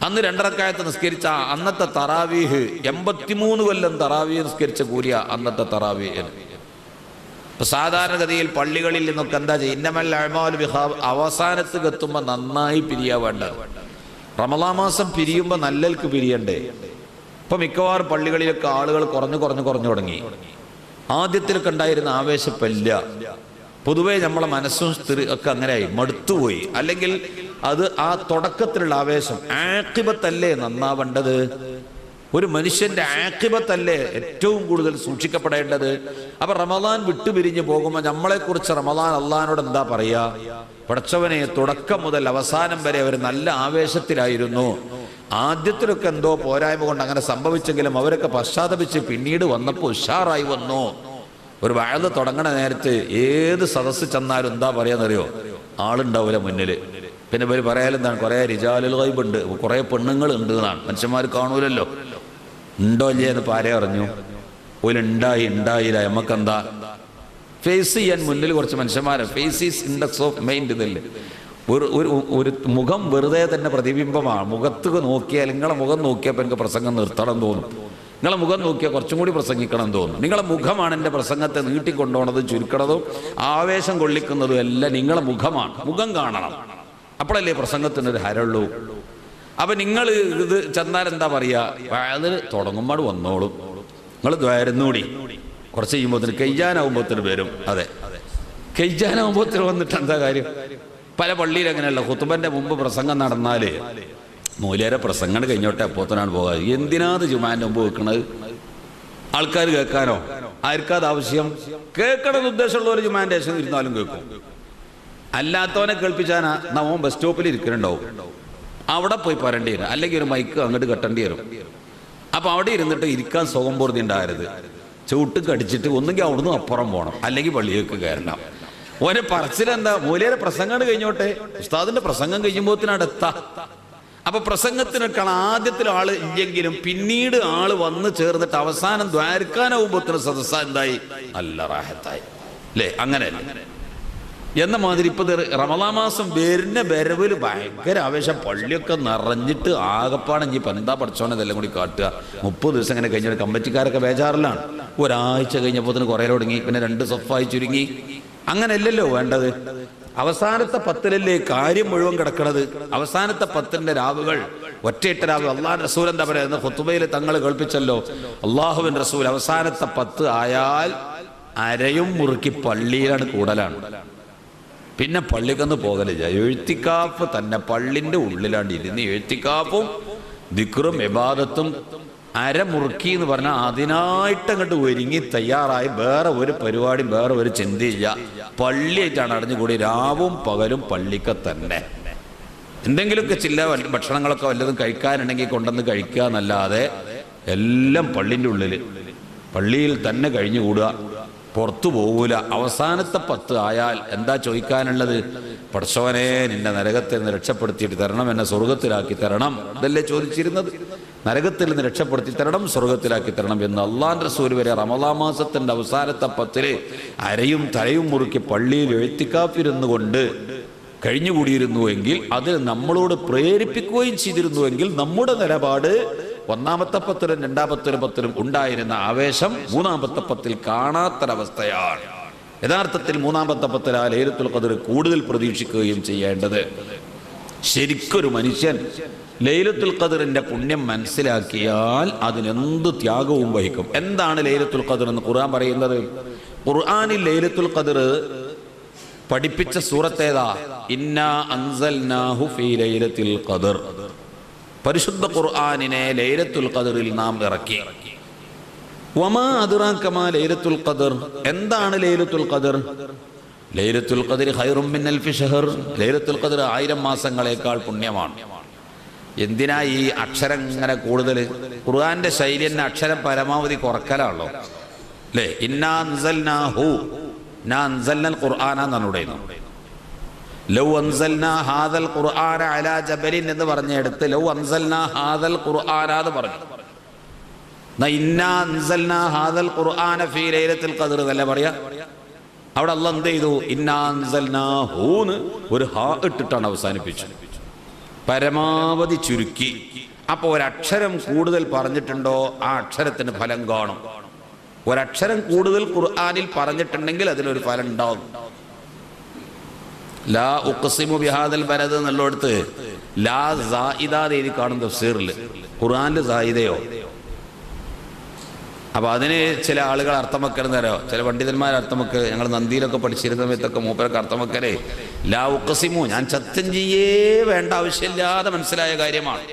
S1: അന്ന് 2 റക്അത്ത് നിസ്കരിച്ച അന്നത്തെ തറാവീഹ് 83 കൊല്ലം തറാവീഹ് നിസ്കരിച്ച കൂലിയ അന്നത്തെ തറാവീഹിന്. ഇപ്പൊ സാധാരണഗതിയിൽ പള്ളികളിൽ നിന്നൊക്കെ എന്താ ചെയ്യുക? ഇന്നമൽ അഅ്മാലു ബിഖാബ്, അവസാനത്ത് എത്തുമ്പോൾ നന്നായി പിരിയാ വേണ്ടത്. റമളാൻ മാസം പിരിയുമ്പോൾ നല്ലൽക്ക് പിരിയണ്ടേ? ഇപ്പൊ മിക്കവാറും പള്ളികളിലൊക്കെ ആളുകൾ കുറഞ്ഞു തുടങ്ങി. ആദ്യത്തിലൊക്കെ ഉണ്ടായിരുന്ന ആവേശപ്പില്ല. പൊതുവേ നമ്മളെ മനസ്സും ഒക്കെ അങ്ങനെയായി മടുത്തുപോയി. അല്ലെങ്കിൽ അത് ആ തുടക്കത്തിലുള്ള ആവേശം, ആഖിബത്തല്ലേ നന്നാവേണ്ടത്? ഒരു മനുഷ്യന്റെ ആഖിബത്തല്ലേ ഏറ്റവും കൂടുതൽ സൂക്ഷിക്കപ്പെടേണ്ടത്? അപ്പൊ റമളാൻ വിട്ടുപിരിഞ്ഞു പോകുമ്പോൾ നമ്മളെക്കുറിച്ച് റമളാൻ അള്ളാഹിനോട് എന്താ പറയാ? പടച്ചവനെ, തുടക്കം മുതൽ അവസാനം വരെ അവർ നല്ല ആവേശത്തിലായിരുന്നു. ആദ്യത്തിലൊക്കെ എന്തോ പോരായ്മ കൊണ്ട് അങ്ങനെ സംഭവിച്ചെങ്കിലും അവരൊക്കെ പശ്ചാത്തപിച്ച് പിന്നീട് വന്നപ്പോൾ ഉഷാറായി വന്നു. ഒരു വഅദ് തുടങ്ങണ നേരത്ത് ഏത് സദസ്സ് ചെന്നാലും എന്താ പറയാന്നറിയോ? ആളുണ്ടാവില്ല മുന്നിൽ. പിന്നെ ഇവർ പറയാലെന്താണ്? കുറെ റിജാലുൽ ഗൈബ് ഉണ്ട്, കുറെ പെണ്ണുങ്ങൾ ഉണ്ട് എന്നാണ്. മനുഷ്യന്മാർ കാണൂലല്ലോ. ഉണ്ടോ ഇല്ലേ എന്ന് പാരെ അറിഞ്ഞു? ഉണ്ടായില്ല. നമുക്കെന്താ? ഫേസ് ചെയ്യാൻ മുന്നിൽ കുറച്ച് മനുഷ്യന്മാരെ. Face is index of mind ഇതല്ലേ? ഒരു മുഖം വെറുതെ തന്നെ പ്രതിബിംബമാണ്. മുഖത്ത് നോക്കിയാൽ, നിങ്ങളെ മുഖം നോക്കിയപ്പോൾ എനിക്ക് പ്രസംഗം നിർത്തണം തോന്നും. നിങ്ങളെ മുഖം നോക്കിയാൽ കുറച്ചും കൂടി പ്രസംഗിക്കണം തോന്നും. നിങ്ങളെ മുഖമാണ് എൻ്റെ പ്രസംഗത്തെ നീട്ടിക്കൊണ്ടുപോണതും ചുരുക്കണതും ആവേശം കൊള്ളിക്കുന്നതും എല്ലാം നിങ്ങളെ മുഖമാണ്. മുഖം കാണണം, അപ്പോഴല്ലേ പ്രസംഗത്തിനൊരു ഹരമുള്ളൂ. അപ്പൊ നിങ്ങൾ ഇത് ചെന്നാൽ എന്താ പറയാ? അതിന് തുടങ്ങുമ്പോൾ വന്നോളും. നിങ്ങൾ ദ്വാരുന്നൂടി കുറച്ച് കഴിയുമ്പോഴത്തിന് കെയ്യാനാവുമ്പോഴത്തിന് വരും. അതെ, കെയ്യാനാവുമ്പോഴത്തിന് വന്നിട്ട് എന്താ കാര്യം? പല പള്ളിയിൽ അങ്ങനെയല്ല. ഖുതുബന്റെ മുമ്പ് പ്രസംഗം നടന്നാല് മൂലേരെ പ്രസംഗം കഴിഞ്ഞോട്ടെ അപ്പോത്തനാണ് പോകാതെ. എന്തിനാത് ജുമാന്റെ മുമ്പ് വെക്കണത്? ആൾക്കാർ കേൾക്കാനോ? ആർക്കാത് ആവശ്യം? കേൾക്കണമെന്ന് ഉദ്ദേശമുള്ള ഒരു ജുമാന്റെ ശേഷം ഇരുന്നാലും കേൾക്കും. അല്ലാത്തവനെ കേൾപ്പിച്ചാനാ നമ്മ ബസ് സ്റ്റോപ്പിൽ ഇരിക്കുന്നുണ്ടാവും, അവിടെ പോയി പറയേണ്ടി വരും. അല്ലെങ്കിൽ ഒരു മൈക്ക് അങ്ങോട്ട് കെട്ടേണ്ടി വരും. അപ്പൊ അവിടെ ഇരുന്നിട്ട് ഇരിക്കാൻ സുഖം പൂർത്തി ഉണ്ടാകരുത്. ചൂട്ട് കടിച്ചിട്ട് ഒന്നുകിൽ അവിടുന്ന് അപ്പുറം പോകണം, അല്ലെങ്കിൽ പള്ളിയേക്ക് കയറണം. ഓനെ പറച്ചിലെന്താ? മൂലേരെ പ്രസംഗം കഴിഞ്ഞോട്ടെ, ഉസ്താദിന്റെ പ്രസംഗം കഴിയുമ്പോഴത്തിനടുത്താ. അപ്പൊ പ്രസംഗത്തിനൊക്കെ ആദ്യത്തിൽ ആള് ഇല്ലെങ്കിലും പിന്നീട് ആള് വന്ന് ചേർന്നിട്ട് അവസാനം ദ്വാരക്കാനാവുമ്പോഴത്തിന് സദസ്സ എന്തായി? നല്ല റാഹത്തായി അല്ലേ? അങ്ങനെയല്ലേ? എന്ന മാതിരി ഇപ്പൊ റമളാൻ മാസം വരുന്ന വരവില് ഭയങ്കര ആവേശം. പള്ളിയൊക്കെ നിറഞ്ഞിട്ട് ആകപ്പാടെ ഇനിയിപ്പോൾ എന്താ പഠിച്ചോനെ ഇതെല്ലാം കൂടി കാട്ടുക. 30 ദിവസം ഇങ്ങനെ കഴിഞ്ഞ കമ്മിറ്റിക്കാരൊക്കെ ബേജാറിലാണ്. ഒരാഴ്ച കഴിഞ്ഞപ്പോൾ കുറേ തുടങ്ങി, പിന്നെ 2 സഫായി ചുരുങ്ങി. അങ്ങനെയല്ലല്ലോ വേണ്ടത്. അവസാനത്തെ 10 കാര്യം മുഴുവൻ കിടക്കണത്. അവസാനത്തെ 10 രാവുകൾ, ഒറ്റയിട്ട രാവ്. അള്ളാഹു റസൂൽ എന്താ പറയുന്നത്? ഖുതുബയിൽ തങ്ങൾ കേൾപ്പിച്ചല്ലോ, അള്ളാഹുവിൻ റസൂൽ അവസാനത്തെ 10 ആയാൽ അരയും മുറുക്കി പള്ളിയിലാണ് കൂടലാണ്. പിന്നെ പള്ളിക്കൊന്ന് പോകലില്ല. എഴുത്തിക്കാപ്പ് തന്നെ പള്ളിന്റെ ഉള്ളിലാണ്ട് ഇരുന്ന് എഴുത്തിക്കാപ്പും ദിക്റും ഇബാദത്തും അരമുറുക്കി എന്ന് പറഞ്ഞാൽ അതിനായിട്ട് അങ്ങോട്ട് ഒരുങ്ങി തയ്യാറായി വേറെ ഒരു പരിപാടിയും വേറെ ഒരു ചിന്തയില്ല. പള്ളിയായിട്ടാണ് അടഞ്ഞുകൂടി രാവും പകലും പള്ളിക്ക് തന്നെ. എന്തെങ്കിലുമൊക്കെ ചില ഭക്ഷണങ്ങളൊക്കെ വല്ലതും കഴിക്കാനുണ്ടെങ്കിൽ കൊണ്ടുവന്ന് കഴിക്കുക എന്നല്ലാതെ എല്ലാം പള്ളിൻ്റെ ഉള്ളിൽ പള്ളിയിൽ തന്നെ കഴിഞ്ഞുകൂടുക, പുറത്തു പോകൂല. അവസാനത്തെ 10 ആയാൽ എന്താ ചോദിക്കാനുള്ളത്? പടച്ചോനെ, നിന്നെ നരകത്തിൽ നിന്ന് രക്ഷപ്പെടുത്തിയിട്ട് തരണം, എന്നെ സ്വർഗത്തിലാക്കി തരണം. ഇതല്ലേ ചോദിച്ചിരുന്നത്? നരകത്തിൽ നിന്ന് രക്ഷപ്പെടുത്തി തരണം, സ്വർഗത്തിലാക്കി തരണം എന്ന് അള്ളാഹുവിന്റെ റസൂൽ വരെ റമളാൻ മാസത്തിന്റെ അവസാനത്തെ 10 അരയും തലയും മുറുക്കി പള്ളിയിൽ എഴുത്തിക്കാഫിരുന്നു കൊണ്ട് കഴിഞ്ഞുകൂടിയിരുന്നുവെങ്കിൽ, അത് നമ്മളോട് പ്രേരിപ്പിക്കുകയും ചെയ്തിരുന്നുവെങ്കിൽ, നമ്മുടെ നിലപാട് ഒന്നാമത്തെ 10-ലും രണ്ടാമത്തെ 10-ലും ഉണ്ടായിരുന്ന ആവേശം മൂന്നാമത്തെ 10-ൽ കാണാത്തൊരവസ്ഥയാണ്. യഥാർത്ഥത്തിൽ മൂന്നാമത്തെ 10-ൽ ലൈലത്തുൽ ഖദ്ർ കൂടുതൽ പ്രതീക്ഷിക്കുകയും ചെയ്യേണ്ടത്. ശരിക്കൊരു മനുഷ്യൻ ലൈലത്തുൽ ഖദ്റിന്റെ പുണ്യം മനസ്സിലാക്കിയാൽ അതിനെന്ത് ത്യാഗവും വഹിക്കും. എന്താണ് ലൈലത്തുൽ ഖദ്ർ എന്ന് ഖുർആൻ പറയുന്നത്? ഖുർആനിൽ ലൈലത്തുൽ ഖദ്ർ പഠിപ്പിച്ച സൂറത്ത് ഏതാ? ഇന്നാ അൻസൽനാഹു ഫീ ലൈലത്തുൽ ഖദ്ർ. പരിശുദ്ധ ഖുർആനിനെ ലൈലത്തുൽ ഖദ്റിൽ നാം ഇറക്കി. വമാ അദ്റാക മാ ലൈലത്തുൽ ഖദ്ർ. എന്താണ് ലൈലത്തുൽ ഖദ്ർ? ലൈലത്തുൽ ഖദ്രി ഖൈറും മിൻ അൽഫി ഷഹർ. ലൈലത്തുൽ ഖദ്ർ 1000 മാസങ്ങളേക്കാൾ പുണ്യമാണ്. എന്തിനാ ഈ അക്ഷരം ഇങ്ങനെ കൂടുതൽ? ഖുർആന്റെ ശൈലി തന്നെ അക്ഷരം പരമാവധി കുറക്കലാണല്ലോ അല്ലേ? ഇന്നാ അൻസൽനാഹു, നാ അൻസൽനൽ ഖുർആന എന്നാണ് പറയുന്നത്. ലൗ അൻസൽനാ ഹാദൽ ഖുർആന അലാ ജബലിൻ എന്ന് പറഞ്ഞെടുത്ത് ലൗ അൻസൽനാ ഹാദൽ ഖുർആന എന്ന് പറഞ്ഞു. ഇന്നാ അൻസൽനാ ഹാദൽ ഖുർആന ഫീ ലൈലത്തുൽ ഖദ്ർ എന്നല്ലേ പറയാ? അവിടെ അല്ലാഹ് എന്ത് ചെയ്തു? ഇന്നാ അൻസൽനാഹു എന്ന് ഒരു ഹാ ഇട്ടിട്ടാണ് അവസാനിപ്പിച്ചത്. പരമാവധി ചുരുക്കി. അപ്പോൾ ഒരക്ഷരം കൂടുതൽ പറഞ്ഞിട്ടുണ്ടോ ആ അക്ഷരത്തിന് ഫലം കാണും. ഒരക്ഷരം കൂടുതൽ ഖുർആനിൽ പറഞ്ഞിട്ടുണ്ടെങ്കിൽ അതിനൊരു ഫലം ഉണ്ടാവും. ലാ ഉഖ്സിമു ബിഹാദൽ ബലദ് എന്നുള്ളടത്ത് ലാ സായിദാ എഴുതി കാണും തഫ്സീറിൽ. ഖുർആനിൽ സായിദയോ? അപ്പൊ അതിന് ചില ആളുകൾ അർത്ഥം വെക്കരുന്നവരോ, ചില പണ്ഡിതന്മാർ അർത്ഥം വെക്കുക. ഞങ്ങൾ നന്ദിയിലൊക്കെ പഠിച്ചിരുന്ന സമയത്തൊക്കെ മൂപ്പരൊക്കെ അർത്ഥം വെക്കലേ ലാ ഉഖ്സിമു, ഞാൻ സത്യം ചെയ്യേ വേണ്ട, ആവശ്യമില്ലാതെ മനസ്സിലായ കാര്യമാണ്.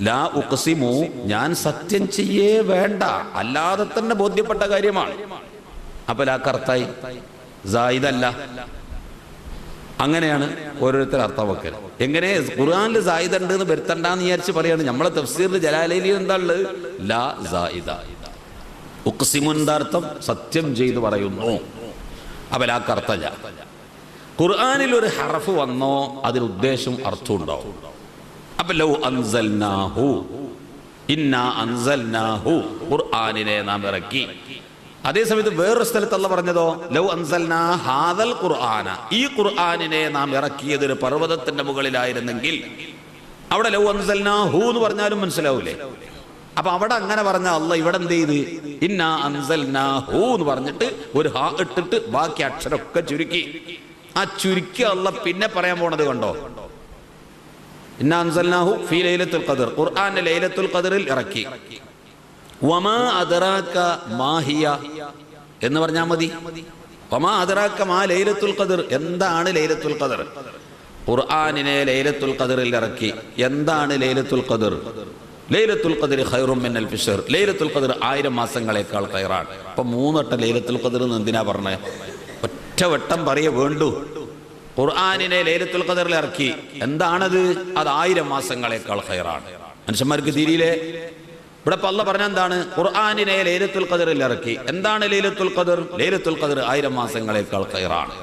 S1: ലാ ഉഖ്സിമു, ഞാൻ സത്യം ചെയ്യേ വേണ്ട, അല്ലാതെ തന്നെ ബോധ്യപ്പെട്ട കാര്യമാണ്. അപ്പൊ ലാ കർത്തായി സായിദല്ല. അങ്ങനെയാണ് ഓരോരുത്തർ അർത്ഥം വെക്കൽ. എങ്ങനെ ഖുർആനിൽ സായിദ ഉണ്ട് എന്ന് വരുത്തണ്ടെന്ന് വിചാരിച്ച് പറയാണ്. നമ്മളെ തഫ്സീറിൽ ജലാലൈലി എന്താ ഉള്ളത്? ലാ സായിദ. ഉഖ്സിമു എന്താ അർത്ഥം? സത്യം ചെയ്ത് പറയുന്നു. അപ്പൊ ലാ കർത്തല്ല. ഖുർആനിൽ ഒരു ഹർഫ് വന്നോ അതിന് ഉദ്ദേശം അർത്ഥം ഉണ്ടാവും. അപ്പൊ ലൗ അൻസൽനാഹു, ഇന്നാ അൻസൽനാഹു, ഖുർആനിനെ നാം ഇറക്കി. അതേസമയത്ത് വേറൊരു സ്ഥലത്ത് അല്ലാഹ് പറഞ്ഞതോ ലൗ അൻസൽനാ ഹാദൽ ഖുർആന, ഈ ഖുർആനിനെ നാം ഇറക്കിയത് ഒരു പർവ്വതത്തിന്റെ മുകളിലായിരുന്നെങ്കിൽ, അവിടെ ലൗ അൻസൽനാഹു എന്ന് പറഞ്ഞാലും മനസ്സിലാവൂലേ? അപ്പൊ അവിടെ അങ്ങനെ പറഞ്ഞ അല്ലാഹ് ഇവിടെ എന്ത് ചെയ്ത്? ഇന്നാ അൻസൽനാഹു എന്ന് പറഞ്ഞിട്ട് ഒരു ഹാ ഇട്ടിട്ട് ബാക്കി അക്ഷരമൊക്കെ ചുരുക്കി. ആ ചുരുക്കി അല്ലാഹ് പിന്നെ പറയാൻ പോണത് കണ്ടോ? ഇന്നാ അൻസൽനാഹു ഫീ ലൈലത്തുൽ ഖദ്ർ, ഖുർആനെ ലൈലത്തുൽ ഖദ്റിൽ ഇറക്കി. വമാ അദ്റാക മാ ഹിയ എന്ന് പറഞ്ഞാൽ മതി. വമാ അദ്റാക മാ ലൈലത്തുൽ ഖദ്ർ, എന്താണ് ലൈലത്തുൽ ഖദ്ർ? ഖുർആനിനെ ലൈലത്തുൽ ഖദ്റിൽ ഇറക്കി. എന്താണ് ലൈലത്തുൽ ഖദ്ർ? ലൈലത്തുൽ ഖദ്രി ഖൈറും മിൻ അൽഫി ഷഹർ. ലൈലത്തുൽ ഖദ്ർ 1000 മാസങ്ങളേക്കാൾ ഖൈറാണ്. അപ്പൊ 3 വട്ടം ലൈലത്തുൽ ഖദ്ർ എന്ന് എന്തിനാ പറഞ്ഞേ? ഒറ്റ വട്ടം പറയേ വേണ്ടു. ഖുർആനിനെ ലൈലത്തുൽ ഖദ്റിൽ ഇറക്കി. എന്താണത്? അത് 1000 മാസങ്ങളേക്കാൾ ഖൈറാണ്. മനുഷ്യന്മാർക്ക് തിരിയില്ലേ? ഇവിടെ അല്ലാഹ് പറഞ്ഞ എന്താണ്? ഖുർആനിനെ ലൈലത്തുൽ ഖദ്റിൽ ഇറക്കി. എന്താണ് ലൈലത്തുൽ ഖദ്ർ? ലൈലത്തുൽ ഖദ്ർ 1000 മാസങ്ങളേക്കാൾ ഖൈറാണ്.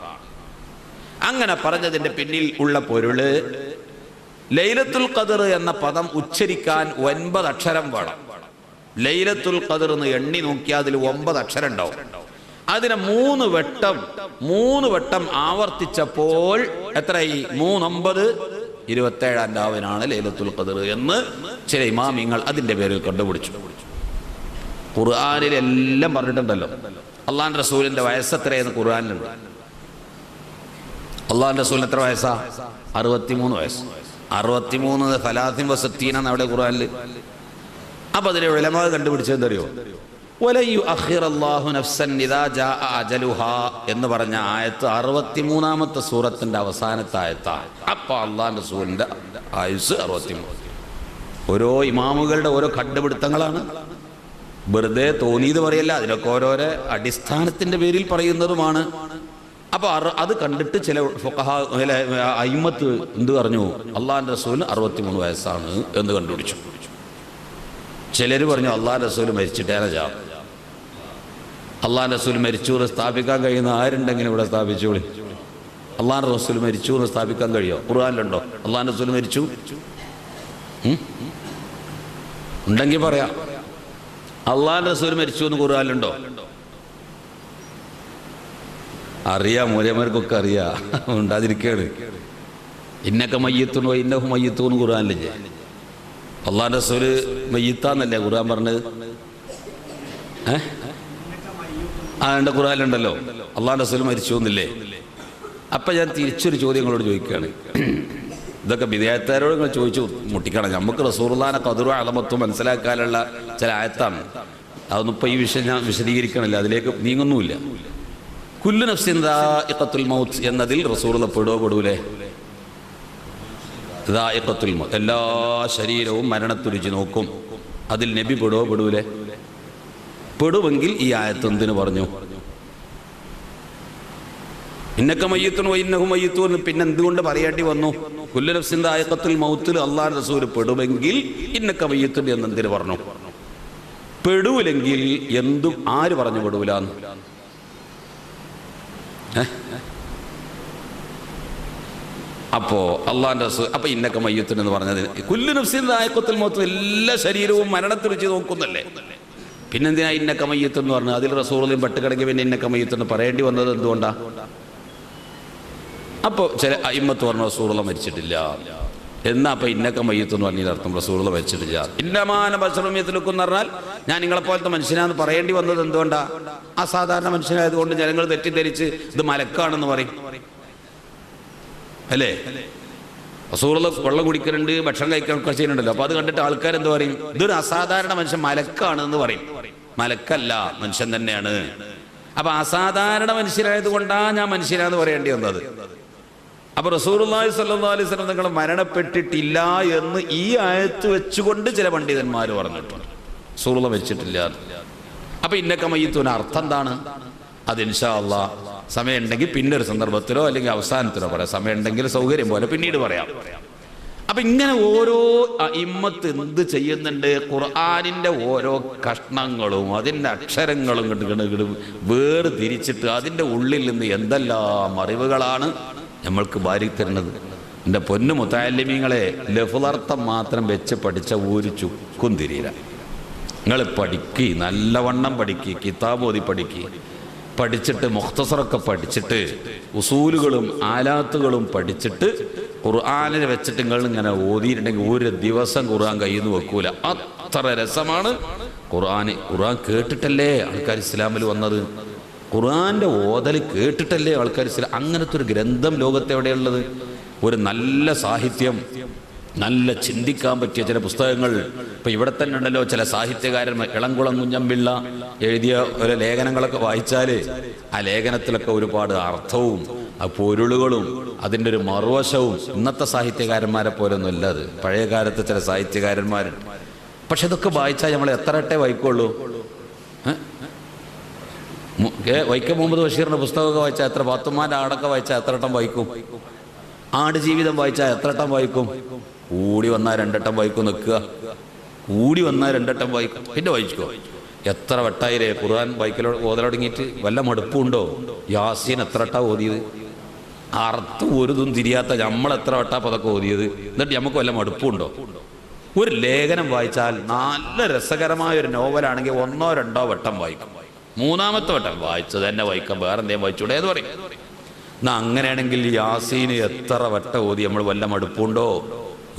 S1: അങ്ങനെ പറഞ്ഞതിന്റെ പിന്നിൽ ഉള്ള പൊരുള്, ലൈലത്തുൽ ഖദ്ർ എന്ന പദം ഉച്ചരിക്കാൻ 9 അക്ഷരം വേണം. ലൈലത്തുൽ ഖദ്ർ എന്ന് എണ്ണി നോക്കിയാൽ അതിൽ 9 അക്ഷരം ഉണ്ടാവും. അതിനെ 3 വട്ടം ആവർത്തിച്ചപ്പോൾ എത്രയായി? 3 9 27 ലൈലത്തുൽ ഖദ്ർ എന്ന് ചില ഇമാമിങ്ങൾ അതിന്റെ പേരിൽ കണ്ടുപിടിച്ചു. ഖുർആനിൽ എല്ലാം പറഞ്ഞിട്ടുണ്ടല്ലോ. അള്ളാഹുവിന്റെ റസൂലിന്റെ വയസ്സ് എത്രയെന്ന് ഖുർആനിലുണ്ട്. അള്ളാഹുവിന്റെ റസൂലിന് എത്ര വയസ്സാ? 63 വയസ്സ്. 63 ഫലാത്തിൻ വസത്തീന അവിടെ ഖുർആനിൽ. അപ്പൊ അതിലെ ഉലമാ കണ്ടുപിടിച്ചെന്തറിയോ? വലയു അഖിറല്ലാഹു നഫ്സൻ ഇദാ ജാഅ അജലുഹാ എന്ന് പറഞ്ഞ ആയത്ത് 63-ാമത്തെ സൂറത്തിന്റെ അവസാനത്തെ ആയത്താണ്. അപ്പൊ അള്ളാഹുവിന്റെ റസൂലിന്റെ ആയുസ് 63. ഓരോ ഇമാമുകളുടെ ഓരോ കണ്ടുപിടുത്തങ്ങളാണ്. വെറുതെ തോന്നിയത് പറയല്ല, അതിനൊക്കെ ഓരോരോ അടിസ്ഥാനത്തിൻ്റെ പേരിൽ പറയുന്നതുമാണ്. അപ്പോൾ അത് കണ്ടിട്ട് ചില ഫുഖഹാ അയിമ്മത്ത് എന്ത് പറഞ്ഞു, അള്ളാഹിൻ്റെ റസൂലിന് 63 വയസ്സാണ് എന്ന് കണ്ടുപിടിച്ചു. ചിലർ പറഞ്ഞു അള്ളാഹിൻ്റെ റസൂൽ മരിച്ചിട്ടേറെ ചാവും. അള്ളാഹിൻ്റെ റസൂൽ മരിച്ചു എന്ന് സ്ഥാപിക്കാൻ കഴിയുന്ന ആരുണ്ടെങ്കിലും ഇവിടെ സ്ഥാപിച്ചോളി. അള്ളാഹിൻ്റെ റസൂൽ മരിച്ചു എന്ന് സ്ഥാപിക്കാൻ കഴിയുമോ? ഖുർആനിലുണ്ടോ അള്ളാഹിൻ്റെ റസൂൽ മരിച്ചു? ഉണ്ടെങ്കിൽ പറയാം. അള്ളാഹിൻ്റെ റസൂൽ മരിച്ചു എന്ന് ഖുർആനിലുണ്ടോ? അറിയാം, മൂലയന്മാർക്കൊക്കെ അറിയാം, ഉണ്ടാതിരിക്കുകയാണ്. ഇന്നൊക്കെ മയ്യത്തുണ്ടോ ഇന്നഹു മയ്യത്തു എന്ന് ഖുർആനില്ലേ? അള്ളാഹിൻ്റെ റസൂൽ മയ്യത്താന്നല്ലേ ഖുർആൻ പറഞ്ഞത്? എൻ്റെ ഖുർആനിലുണ്ടല്ലോ അള്ളാഹിൻ്റെ റസൂൽ മരിച്ചു എന്നില്ലേ? അപ്പം ഞാൻ തിരിച്ചൊരു ചോദ്യം നിങ്ങളോട് ചോദിക്കുകയാണ്. ഇതൊക്കെ വിദേഹത്താരോട് നിങ്ങൾ ചോദിച്ചു മുട്ടിക്കണം. നമുക്ക് റസൂലുള്ളാഹിനെ ഖദറും അളമത്തും മനസ്സിലാക്കാനുള്ള ചില ആയത്താണ്. അതൊന്നും ഇപ്പം ഈ വിഷയം ഞാൻ വിശദീകരിക്കണില്ല, അതിലേക്ക് നീങ്ങുന്നുമില്ല. കുല്ലു നഫ്സിൻ ദാഇഖത്തുൽ മൗത്ത് എന്നതിൽ റസൂലുള്ള പെടൂലേ? ദാഇഖത്തുൽ മൗത്ത്, എല്ലാ ശരീരവും മരണത്തുരുചി നോക്കും. അതിൽ നബി പെടൂലേ? പെടുമെങ്കിൽ ഈ ആയത്ത് എന്തിനു പറഞ്ഞു? ഇന്നക മയ്യിത്തുൻ വഇന്നഹു മയ്യിത്തൂൻ പിന്നെ എന്തുകൊണ്ട് പറയേണ്ടി വന്നു? കുല്ലു നഫ്സിൻ ദാഇഖത്തുൽ മൗത്തിൽ അല്ലാഹു റസൂൽ പെടുമെങ്കിൽ ഇന്നക മയ്യിത്തുൻ എന്നെന്തിനു പറഞ്ഞു? പെടൂലെങ്കിൽ എന്തും ആര് പറഞ്ഞു പെടൂലാന്ന്? അപ്പോ അള്ളാഹിന്റെ റസൂൽ അപ്പൊ ഇന്നക മയ്യിത്തുൻ എന്ന് പറഞ്ഞത് കുല്ലു നഫ്സിൻ ദാഇഖത്തുൽ മൗത്ത്, എല്ലാ ശരീരവും മരണത്തുരുചി നോക്കുന്നല്ലേ? പിന്നെന്തിനാ ഇന്നക മയ്യിത്തുൻ എന്ന് പറഞ്ഞു? അതിൽ റസൂലുള്ളാഹിയും പെട്ടുകിടക്കി പിന്നെ ഇന്നക മയ്യിത്തുൻ പറയേണ്ടി വന്നത് എന്തുകൊണ്ടാ? അപ്പോൾ ചില അയിമ്മത്ത് പറഞ്ഞു റസൂലുള്ളാഹി മരിച്ചിട്ടില്ല എന്നാ. അപ്പൊ ഇന്നക മയ്യിത്തുൻ എന്ന് പറഞ്ഞതിന്റെ അർത്ഥം റസൂലുള്ളാഹി മരിച്ചിട്ടില്ല. ഇന്നമാന ബശറുൻ മിസ്ലുക്കും എന്ന് പറഞ്ഞാൽ ഞാൻ നിങ്ങളെപ്പോലത്തെ മനുഷ്യനാന്ന് പറയേണ്ടി വന്നത് എന്തുകൊണ്ടാ? അസാധാരണ മനുഷ്യനായതുകൊണ്ട് ജനങ്ങൾ തെറ്റിദ്ധരിച്ച് ഇത് മലക്കാണെന്ന് പറയും അല്ലേ? റസൂലുള്ളാഹി വെള്ളം കുടിക്കലുണ്ട്, ഭക്ഷണം കഴിക്കാനൊക്കെ ചെയ്യുന്നുണ്ടല്ലോ. അപ്പൊ അത് കണ്ടിട്ട് ആൾക്കാർ എന്ത് പറയും? ഇതൊരു അസാധാരണ മനുഷ്യൻ, മലക്കാണ് എന്ന് പറയും. മലക്കല്ല, മനുഷ്യൻ തന്നെയാണ്. അപ്പൊ അസാധാരണ മനുഷ്യരായതുകൊണ്ടാണ് ഞാൻ മനുഷ്യനാന്ന് പറയേണ്ടി വന്നത്. അപ്പൊ റസൂലുള്ളാഹി സ്വല്ലല്ലാഹു അലൈഹി വസല്ലം നിങ്ങൾ മരണപ്പെട്ടിട്ടില്ല എന്ന് ഈ ആയത്ത് വെച്ചുകൊണ്ട് ചില പണ്ഡിതന്മാർ പറഞ്ഞിട്ടുണ്ട്. റസൂലുള്ളാഹി മരിച്ചിട്ടില്ല. അപ്പൊ ഇന്നക മയ്യിത്തുൻ അർത്ഥം എന്താണ്? അത് ഇൻഷാ അല്ലാഹ് സമയം ഉണ്ടെങ്കിൽ പിന്നെ ഒരു സന്ദർഭത്തിലോ അല്ലെങ്കിൽ അവസാനത്തിലോ പറയാം. സമയം ഉണ്ടെങ്കിൽ സൗകര്യം പോലെ പിന്നീട് പറയാം. അപ്പൊ ഇങ്ങനെ ഓരോ ഇമ്മത്ത് എന്ത് ചെയ്യുന്നുണ്ട്? ഖുർആനിന്റെ ഓരോ കഷ്ണങ്ങളും അതിൻ്റെ അക്ഷരങ്ങളും വേർതിരിച്ചിട്ട് അതിൻ്റെ ഉള്ളിൽ നിന്ന് എന്തെല്ലാം അറിവുകളാണ് നമ്മൾക്ക് വാരി തരുന്നത്. എൻ്റെ പൊന്നു മുതഅല്ലിമീങ്ങളെ, ലഫ്ളർത്ഥം മാത്രം വെച്ച് പഠിച്ച ഒരു ചുക്കും തിരിയില്ല. നിങ്ങൾ പഠിക്ക്, നല്ലവണ്ണം പഠിക്ക്, കിതാബ് ഓതി പഠിക്ക്, പഠിച്ചിട്ട് മുഖ്തസറൊക്കെ പഠിച്ചിട്ട് ഉസൂലുകളും ആലാത്തുകളും പഠിച്ചിട്ട് ഖുർആനിനെ വെച്ചിട്ട് നിങ്ങൾ ഇങ്ങനെ ഓതിയിട്ടുണ്ടെങ്കിൽ ഒരു ദിവസം ഖുർആൻ കയ്യിൽ നിന്ന് വെക്കൂല. അത്ര രസമാണ് ഖുർആൻ. ഖുർആൻ കേട്ടിട്ടല്ലേ ആൾക്കാർ ഇസ്ലാമിൽ വന്നത്? ഖുർആന്റെ ഓതൽ കേട്ടിട്ടല്ലേ ആൾക്കാർ ഇസ്ലാം? അങ്ങനത്തെ ഒരു ഗ്രന്ഥം ലോകത്ത് എവിടെയുള്ളത്? ഒരു നല്ല സാഹിത്യം, നല്ല ചിന്തിക്കാൻ പറ്റിയ ചില പുസ്തകങ്ങൾ ഇപ്പം ഇവിടെ തന്നെ ഉണ്ടല്ലോ. ചില സാഹിത്യകാരന്മാർ, ഇളംകുളം കുഞ്ഞമ്പിള്ള എഴുതിയ ഒരു ലേഖനങ്ങളൊക്കെ വായിച്ചാൽ ആ ലേഖനത്തിലൊക്കെ ഒരുപാട് അർത്ഥവും ആ പൊരുളുകളും അതിൻ്റെ ഒരു മറുവശവും ഇന്നത്തെ സാഹിത്യകാരന്മാരെ പോലൊന്നും അല്ല. അത് പഴയ കാലത്തെ ചില സാഹിത്യകാരന്മാരുണ്ട്. പക്ഷെ ഇതൊക്കെ വായിച്ചാൽ നമ്മൾ എത്ര വട്ടേ വായിക്കുള്ളൂ? വൈക്കം മുഹമ്മദ് ബഷീറിൻ്റെ പുസ്തകമൊക്കെ വായിച്ചാൽ എത്ര? പാത്തുമ്മാൻ്റെ ആടൊക്കെ വായിച്ചാൽ എത്ര വട്ടം വായിക്കും? ആടുജീവിതം വായിച്ചാൽ എത്ര വട്ടം വായിക്കും? കൂടി വന്നാൽ 2 വട്ടം വായിക്കും. നിൽക്കുക, കൂടി വന്നാൽ 2 വട്ടം വായിക്കും, പിന്നെ വായിച്ചോ. എത്ര വട്ടായില്ലേ ഖുർആൻ ഓതലൊടങ്ങിയിട്ട്? വല്ല മടുപ്പുണ്ടോ? യാസീൻ എത്ര വട്ടാ ഓതിയത്? അർത്ഥം ഒരുതും തിരിയാത്ത നമ്മൾ എത്ര വട്ടാ പതൊക്കെ ഓതിയത്? എന്നിട്ട് നമുക്ക് വല്ല മടുപ്പുണ്ടോ? ഒരു ലേഖനം വായിച്ചാൽ നല്ല രസകരമായ ഒരു നോവലാണെങ്കിൽ 1 or 2 വട്ടം വായിക്കും. 3ാമത്തെ വട്ടം വായിച്ചത് തന്നെ വായിക്കാം, വേറെ എന്തെങ്കിലും വായിച്ചൂടെ എന്ന് പറയും. എന്നാ അങ്ങനെയാണെങ്കിൽ യാസീന് എത്ര വട്ടം ഓതി നമ്മൾ വല്ല മടുപ്പുണ്ടോ?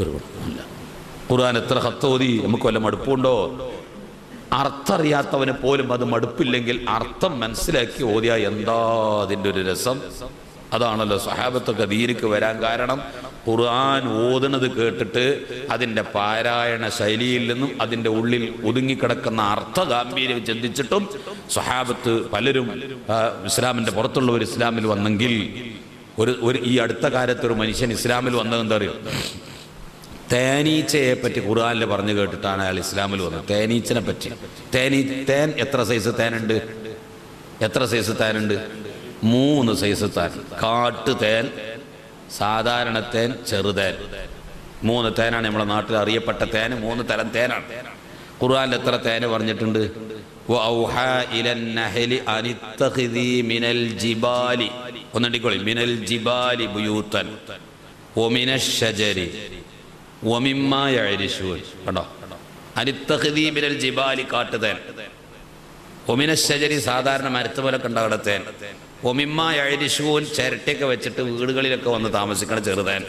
S1: ഒരു മടുപ്പില്ല. ഖുർആൻ എത്ര ഖത്ത് ഓതി നമുക്ക് വല്ല മടുപ്പുണ്ടോ? അർത്ഥം അറിയാത്തവന് പോലും അത് മടുപ്പില്ലെങ്കിൽ അർത്ഥം മനസ്സിലാക്കി ഓതിയാ എന്താ അതിൻ്റെ ഒരു രസം. അതാണല്ലോ സ്വഹാബത്തൊക്കെ ദീനിക്ക് വരാൻ കാരണം. ഖുർആൻ ഓതുന്നത് കേട്ടിട്ട് അതിൻ്റെ പാരായണ ശൈലിയിൽ നിന്നും അതിൻ്റെ ഉള്ളിൽ ഒതുങ്ങിക്കിടക്കുന്ന അർത്ഥഗാംഭീര്യം ചിന്തിച്ചിട്ടും സ്വഹാബത്ത് പലരും ഇസ്ലാമിൻ്റെ പുറത്തുള്ളവർ ഇസ്ലാമിൽ വന്നെങ്കിൽ ഈ അടുത്ത കാലത്ത് ഒരു മനുഷ്യൻ ഇസ്ലാമിൽ വന്നത് എന്താ അറിയോ? തേനീച്ചയെ പറ്റി ഖുർആനിൽ പറഞ്ഞു കേട്ടിട്ടാണ് അയാൾ ഇസ്ലാമിൽ വന്നത്. തേനീച്ചനെ പറ്റി. തേൻ എത്ര സൈസ് തേനുണ്ട്? എത്ര സൈസ് തേനുണ്ട്? 3 സൈസ് തേൻ. കാട്ടു തേൻ, സാധാരണ തേൻ, ചെറുതേൻ. 3 തേനാണ് നമ്മുടെ നാട്ടിൽ അറിയപ്പെട്ട തേൻ. 3 തരം തേനാണ്. ഖുർആനിൽ എത്ര തേന് പറഞ്ഞിട്ടുണ്ട്? ഒന്നടിക്കോളി. മിനൽ ജിബാലി ബുയൂത്തൻ വമിനശ് ശജരി വമിമ്മാ യഅരിശൂൻ. കണ്ടോ? അനിത്തഖിദീ മിനൽ ജിബാലി കാട്ടുതേൻ, വമിനശ് ശജരി സാധാരണ മരത്ത് പോലെ കണ്ട തേൻ, വമിമ്മാ യഅരിശൂൻ ചിരട്ടയൊക്കെ വെച്ചിട്ട് വീടുകളിലൊക്കെ വന്ന് താമസിക്കണ ചെറുതേൻ.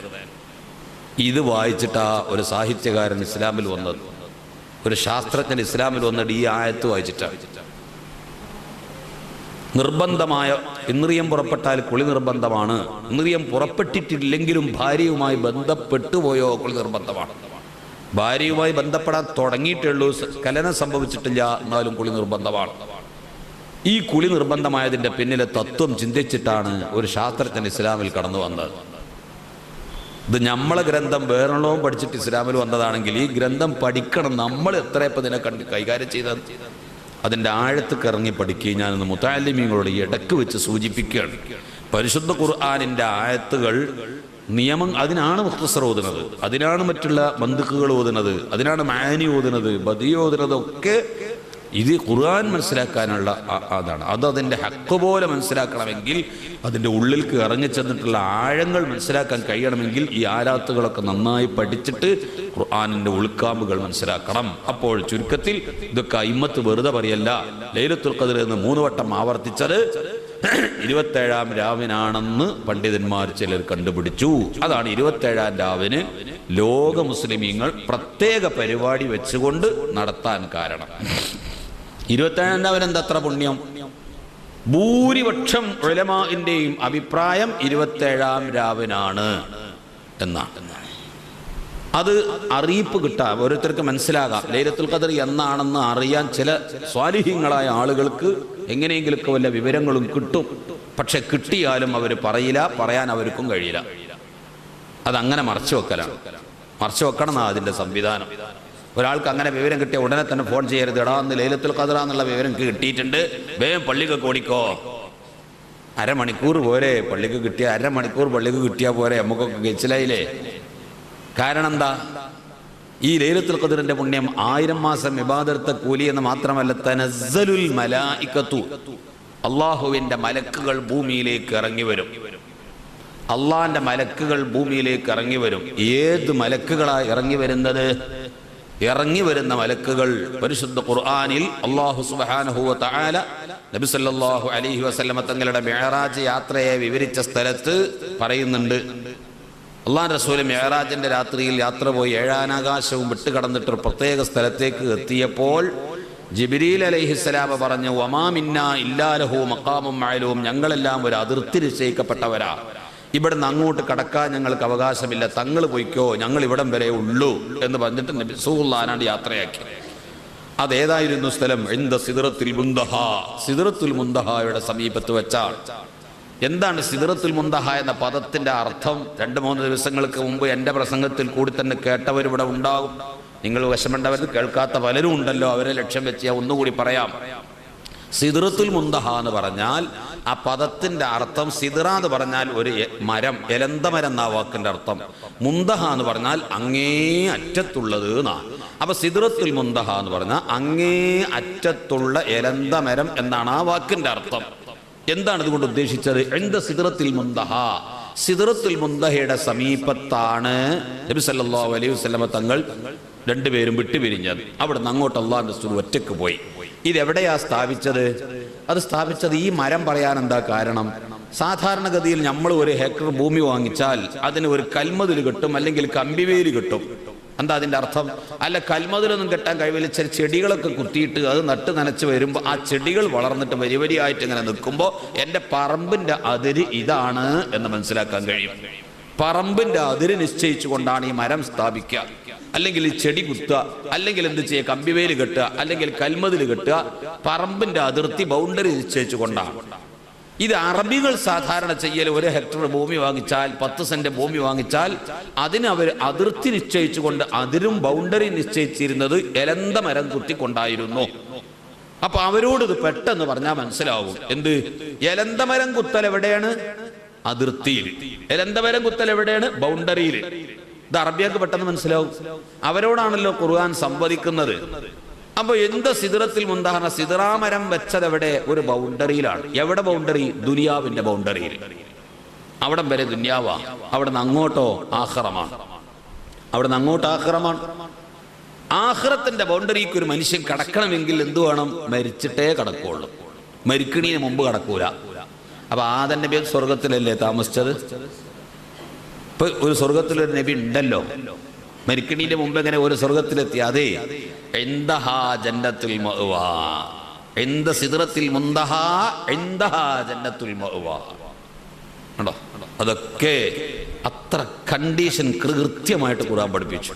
S1: ഇത് വായിച്ചിട്ടാ ഒരു സാഹിത്യകാരൻ ഇസ്ലാമിൽ വന്നത്, ഒരു ശാസ്ത്രജ്ഞൻ ഇസ്ലാമിൽ വന്നിട്ട് ഈ ആയത്ത് വായിച്ചിട്ടാണ്. നിർബന്ധമായ ഇന്ദ്രിയം പുറപ്പെട്ടാൽ കുളി നിർബന്ധമാണ്. ഇന്ദ്രിയം പുറപ്പെട്ടിട്ടില്ലെങ്കിലും ഭാര്യയുമായി ബന്ധപ്പെട്ടുപോയോ കുളി നിർബന്ധമാണ്. ഭാര്യയുമായി ബന്ധപ്പെടാൻ തുടങ്ങിയിട്ടുള്ളൂ, സ്ഖലനം സംഭവിച്ചിട്ടില്ല, എന്നാലും കുളി നിർബന്ധമാണ്. ഈ കുളി നിർബന്ധമായതിൻ്റെ പിന്നിലെ തത്വം ചിന്തിച്ചിട്ടാണ് ഒരു ശാസ്ത്രജ്ഞൻ ഇസ്ലാമിൽ കടന്നു വന്നത്. ഇത് നമ്മളെ ഗ്രന്ഥം വേറെള്ളവും പഠിച്ചിട്ട് ഇസ്ലാമിൽ വന്നതാണെങ്കിൽ ഈ ഗ്രന്ഥം പഠിക്കണം. നമ്മൾ എത്ര ഇപ്പം ഇതിനെ കൈകാര്യം ചെയ്തത്? അതിൻ്റെ ആഴത്തേക്ക് ഇറങ്ങി പഠിക്കുകയും ഞാനിന്ന് മുതഅല്ലിമീങ്ങളോട് ഈ ഇടക്ക് വെച്ച് സൂചിപ്പിക്കുകയാണ്. പരിശുദ്ധ ഖുർആനിൻ്റെ ആയത്തുകൾ നിയമം, അതിനാണ് മുഖ്തസർ ഓതുന്നത്, അതിനാണ് മറ്റുള്ള ബന്ദുക്കുകൾ ഓതുന്നത്, അതിനാണ് മാനി ഓതുന്നത്, ബദീ ഓതുന്നത് ഒക്കെ. ഇത് ഖുർആൻ മനസ്സിലാക്കാനുള്ള അതാണ്. അതിൻ്റെ ഹക്ക് പോലെ മനസ്സിലാക്കണമെങ്കിൽ, അതിൻ്റെ ഉള്ളിലേക്ക് ഇറങ്ങിച്ചെന്നിട്ടുള്ള ആഴങ്ങൾ മനസ്സിലാക്കാൻ കഴിയണമെങ്കിൽ ഈ ആയാത്തുകളൊക്കെ നന്നായി പഠിച്ചിട്ട് ഖുർആനിൻ്റെ ഉൾക്കാമ്പുകൾ മനസ്സിലാക്കണം. അപ്പോൾ ചുരുക്കത്തിൽ ഇതൊക്കെ അയിമ്മത്ത് വെറുതെ പറയല്ല. ലൈലത്തുൽ ഖദ്ർ എന്ന് 3 വട്ടം ആവർത്തിച്ചത് 27-ാം രാവിനാണെന്ന് പണ്ഡിതന്മാർ ചിലർ കണ്ടുപിടിച്ചു. അതാണ് 27-ാം രാവിന് ലോക മുസ്ലിമീങ്ങൾ പ്രത്യേക പരിപാടി വെച്ചുകൊണ്ട് നടത്താൻ കാരണം. 27-ാം രാവിന് എന്തത്ര പുണ്യം? ഭൂരിപക്ഷം ഉലമാഇന്റെയും അഭിപ്രായം 27-ാം രാവിനാണ് എന്നാണ്. അത് അറിയിപ്പ് കിട്ടാം, ഓരോരുത്തർക്ക് മനസ്സിലാകാം. ലൈലത്തുൽ ഖദ്ർ എന്നാണെന്ന് അറിയാൻ ചില സ്വാലിഹീങ്ങളായ ആളുകൾക്ക് എങ്ങനെയെങ്കിലൊക്കെ വല്ല വിവരങ്ങളും കിട്ടും. പക്ഷെ കിട്ടിയാലും അവർ പറയില്ല, പറയാൻ അവർക്കും കഴിയില്ല. അതങ്ങനെ മറച്ചു വെക്കലാണ്. മറച്ചു വെക്കണം എന്നാണ് അതിൻ്റെ സംവിധാനം. ഒരാൾക്ക് അങ്ങനെ വിവരം കിട്ടിയ ഉടനെ തന്നെ ഫോൺ ചെയ്യരുത്. എടാ, അന്ന് ലൈലത്തുൽ ഖദ്ർ എന്നുള്ള വിവരം കിട്ടിയിട്ടുണ്ട്, വേഗം പള്ളിക്ക് ഓടിക്കോ. അരമണിക്കൂർ പോരെ പള്ളിക്ക് കിട്ടിയ, അരമണിക്കൂർ പള്ളിക്ക് കിട്ടിയാൽ പോരെ, നമുക്കൊക്കെ ഗച്ചിലായില്ലേ? കാരണം എന്താ? ഈ ലൈലത്തുൽ ഖദ്റിന്റെ പുണ്യം 1000 മാസം ഇബാദത്തെ കൂലി എന്ന് മാത്രമല്ല, തനസ്സലുൽ മലായികത്തു, അള്ളാഹുവിന്റെ മലക്കുകൾ ഭൂമിയിലേക്ക് ഇറങ്ങി വരും. അള്ളാഹിന്റെ മലക്കുകൾ ഭൂമിയിലേക്ക് ഇറങ്ങി വരും. ഏത് മലക്കുകളാ ഇറങ്ങി വരുന്നത്? ഇറങ്ങി വരുന്ന മലക്കുകൾ പരിശുദ്ധ ഖുർആനിൽ അല്ലാഹു സുബ്ഹാനഹു വ തആല നബി സല്ലല്ലാഹു അലൈഹി വസല്ലമ തങ്ങളുടെ മിഅ്റാജ് യാത്രയെ വിവരിച്ച സ്ഥലത്ത് പറയുന്നുണ്ട്. അള്ളാഹു റസൂൽ മിഅ്റാജിന്റെ രാത്രിയിൽ യാത്ര പോയി 7-ാം ആകാശവും വിട്ടുകടന്നിട്ട് ഒരു പ്രത്യേക സ്ഥലത്തേക്ക് എത്തിയപ്പോൾ ജിബ്രീൽ അലൈഹിസ്സലാം പറഞ്ഞു, വമാ മിന്നാ ഇല്ലാ ലഹു മഖാമും മഅലൂം, ഞങ്ങളെല്ലാം ഒരു അതിർത്തി നിശ്ചയിക്കപ്പെട്ടവരാ, ഇവിടുന്ന് അങ്ങോട്ട് കടക്കാൻ ഞങ്ങൾക്ക് അവകാശമില്ല, തങ്ങൾ പോയിക്കോ, ഞങ്ങൾ ഇവിടം വരെ ഉള്ളൂ എന്ന് പറഞ്ഞിട്ട് നബി റസൂലുള്ളാഹിനെ യാത്രയാക്കി. അതേതായിരുന്നു സ്ഥലം? ഇൻദ സിദ്റത്തുൽ മുൻതഹ, സിദ്റത്തുൽ മുൻതഹയുടെ സമീപത്ത് വെച്ചാണ്. എന്താണ് സിദ്റത്തുൽ മുൻതഹ എന്ന പദത്തിന്റെ അർത്ഥം? 2-3 ദിവസങ്ങൾക്ക് മുമ്പ് എൻ്റെ പ്രസംഗത്തിൽ കൂടി തന്നെ കേട്ടവരിവിടെ ഉണ്ടാകും. നിങ്ങൾ വിഷമണ്ടവർ, കേൾക്കാത്ത പലരും ഉണ്ടല്ലോ, അവരെ ലക്ഷ്യം വെച്ച് ഞാൻ ഒന്നുകൂടി പറയാം. സിദ്റത്തുൽ മുൻതഹ എന്ന് പറഞ്ഞാൽ ആ പദത്തിന്റെ അർത്ഥം, സിദ്റ എന്ന് പറഞ്ഞാൽ ഒരു മരം, എലന്തമരം എന്നാ വാക്കിന്റെ അർത്ഥം. മുൻതഹ എന്ന് പറഞ്ഞാൽ അങ്ങേ അറ്റത്തുള്ളത് എന്നാണ്. അപ്പൊ സിദ്റത്തുൽ മുൻതഹ എന്ന് പറഞ്ഞാൽ അങ്ങേ അറ്റത്തുള്ള എലന്തമരം എന്നാണ് ആ വാക്കിന്റെ അർത്ഥം. എന്താണ് ഇതുകൊണ്ട് ഉദ്ദേശിച്ചത്? ഇൻദ സിദ്റത്തുൽ മുൻതഹ, സിദ്റത്തുൽ മുൻതഹയുടെ സമീപത്താണ് നബി സല്ലല്ലാഹു അലൈഹി വസല്ലമ തങ്ങൾ രണ്ടുപേരും വിട്ടുപിരിഞ്ഞത്. അവിടുന്ന് അങ്ങോട്ട് അല്ലാഹുവിന്റെ റസൂൽ ഒറ്റയ്ക്ക് പോയി. ഇതെവിടെയാ സ്ഥാപിച്ചത്? അത് സ്ഥാപിച്ചത് ഈ മരം പറയാൻ എന്താ കാരണം? സാധാരണഗതിയിൽ നമ്മൾ 1 ഹെക്ടർ ഭൂമി വാങ്ങിച്ചാൽ അതിന് ഒരു കൽമതിൽ കിട്ടും, അല്ലെങ്കിൽ കമ്പിവേലി കിട്ടും. എന്താ അതിൻ്റെ അർത്ഥം? അല്ല, കൽമതിലൊന്നും കെട്ടാൻ കഴിവില്ല, ചില ചെടികളൊക്കെ കുത്തിയിട്ട് അത് നട്ട് നനച്ച് വരുമ്പോൾ ആ ചെടികൾ വളർന്നിട്ട് വരിവരിയായിട്ട് ഇങ്ങനെ നിൽക്കുമ്പോൾ എൻ്റെ പറമ്പിൻ്റെ അതിര് ഇതാണ് എന്ന് മനസ്സിലാക്കാൻ കഴിയും. പറമ്പിൻ്റെ അതിര് നിശ്ചയിച്ചു കൊണ്ടാണ് ഈ മരം സ്ഥാപിക്കുക. അല്ലെങ്കിൽ ഈ ചെടി കുത്തുക, അല്ലെങ്കിൽ എന്ത് ചെയ്യുക, കമ്പിവേലി കെട്ടുക, അല്ലെങ്കിൽ കൽമതിൽ കെട്ടുക. പറമ്പിന്റെ അതിർത്തി, ബൗണ്ടറി നിശ്ചയിച്ചു കൊണ്ടാണ്. ഇത് അറബികൾ സാധാരണ ചെയ്യൽ. 1 ഹെക്ടർ ഭൂമി വാങ്ങിച്ചാൽ, 10 സെന്റ് ഭൂമി വാങ്ങിച്ചാൽ അതിന് അവർ അതിർത്തി നിശ്ചയിച്ചുകൊണ്ട് അതിരും ബൗണ്ടറി നിശ്ചയിച്ചിരുന്നത് എലന്ത മരം കുത്തിക്കൊണ്ടായിരുന്നു. അപ്പൊ അവരോട് ഇത് പെട്ടെന്ന് പറഞ്ഞാൽ മനസ്സിലാവും. എന്ത്? എലന്തമരം കുത്തൽ എവിടെയാണ്? അതിർത്തിയിൽ. എലന്തമരം കുത്തൽ എവിടെയാണ്? ബൗണ്ടറിയിൽ. ഇത് അറബിയൊക്കെ പെട്ടെന്ന് മനസ്സിലാവും. അവരോടാണല്ലോ ഖുർആൻ സംവദിക്കുന്നത്. അപ്പൊ എന്ത് സിദ്റത്തുൽ മുന്തഹ, സിദ്റാമരം വെച്ചത് എവിടെ? ഒരു ബൗണ്ടറിയിലാണ്. എവിടെ ബൗണ്ടറി? ദുനിയാവിന്റെ ബൗണ്ടറിയിൽ. അവിടം വരെ ദുനിയാവാ, അവിടെ നിന്ന് അങ്ങോട്ടോ ആഖിറമാണ്. അവിടെ നിന്ന് അങ്ങോട്ട് ആഖിറമാണ്. ആഖിറത്തിന്റെ ബൗണ്ടറിക്ക് ഒരു മനുഷ്യൻ കടക്കണമെങ്കിൽ എന്ത് വേണം? മരിച്ചിട്ടേ കടക്കുള്ളൂ. മരിക്കണീന് മുമ്പ് കടക്കൂല. അപ്പൊ ആദം നബി സ്വർഗത്തിലല്ലേ താമസിച്ചത്? ഇപ്പൊ ഒരു സ്വർഗത്തിലൊരു നബി ഉണ്ടല്ലോ. മരിക്കണീന്റെ മുമ്പ് എങ്ങനെ ഒരു സ്വർഗത്തിലെത്തി? അതെ, ഇൻദഹാ ജന്നത്തുൽ മഅ്വാ, ഇൻദ സിദ്റത്തിൽ മുന്തഹാ ഇൻദഹാ ജന്നത്തുൽ മഅ്വാ. കണ്ടോ? അതൊക്കെ അത്ര കണ്ടീഷൻ കൃത്യമായിട്ട് ഖുർആൻ പഠിപ്പിച്ചു.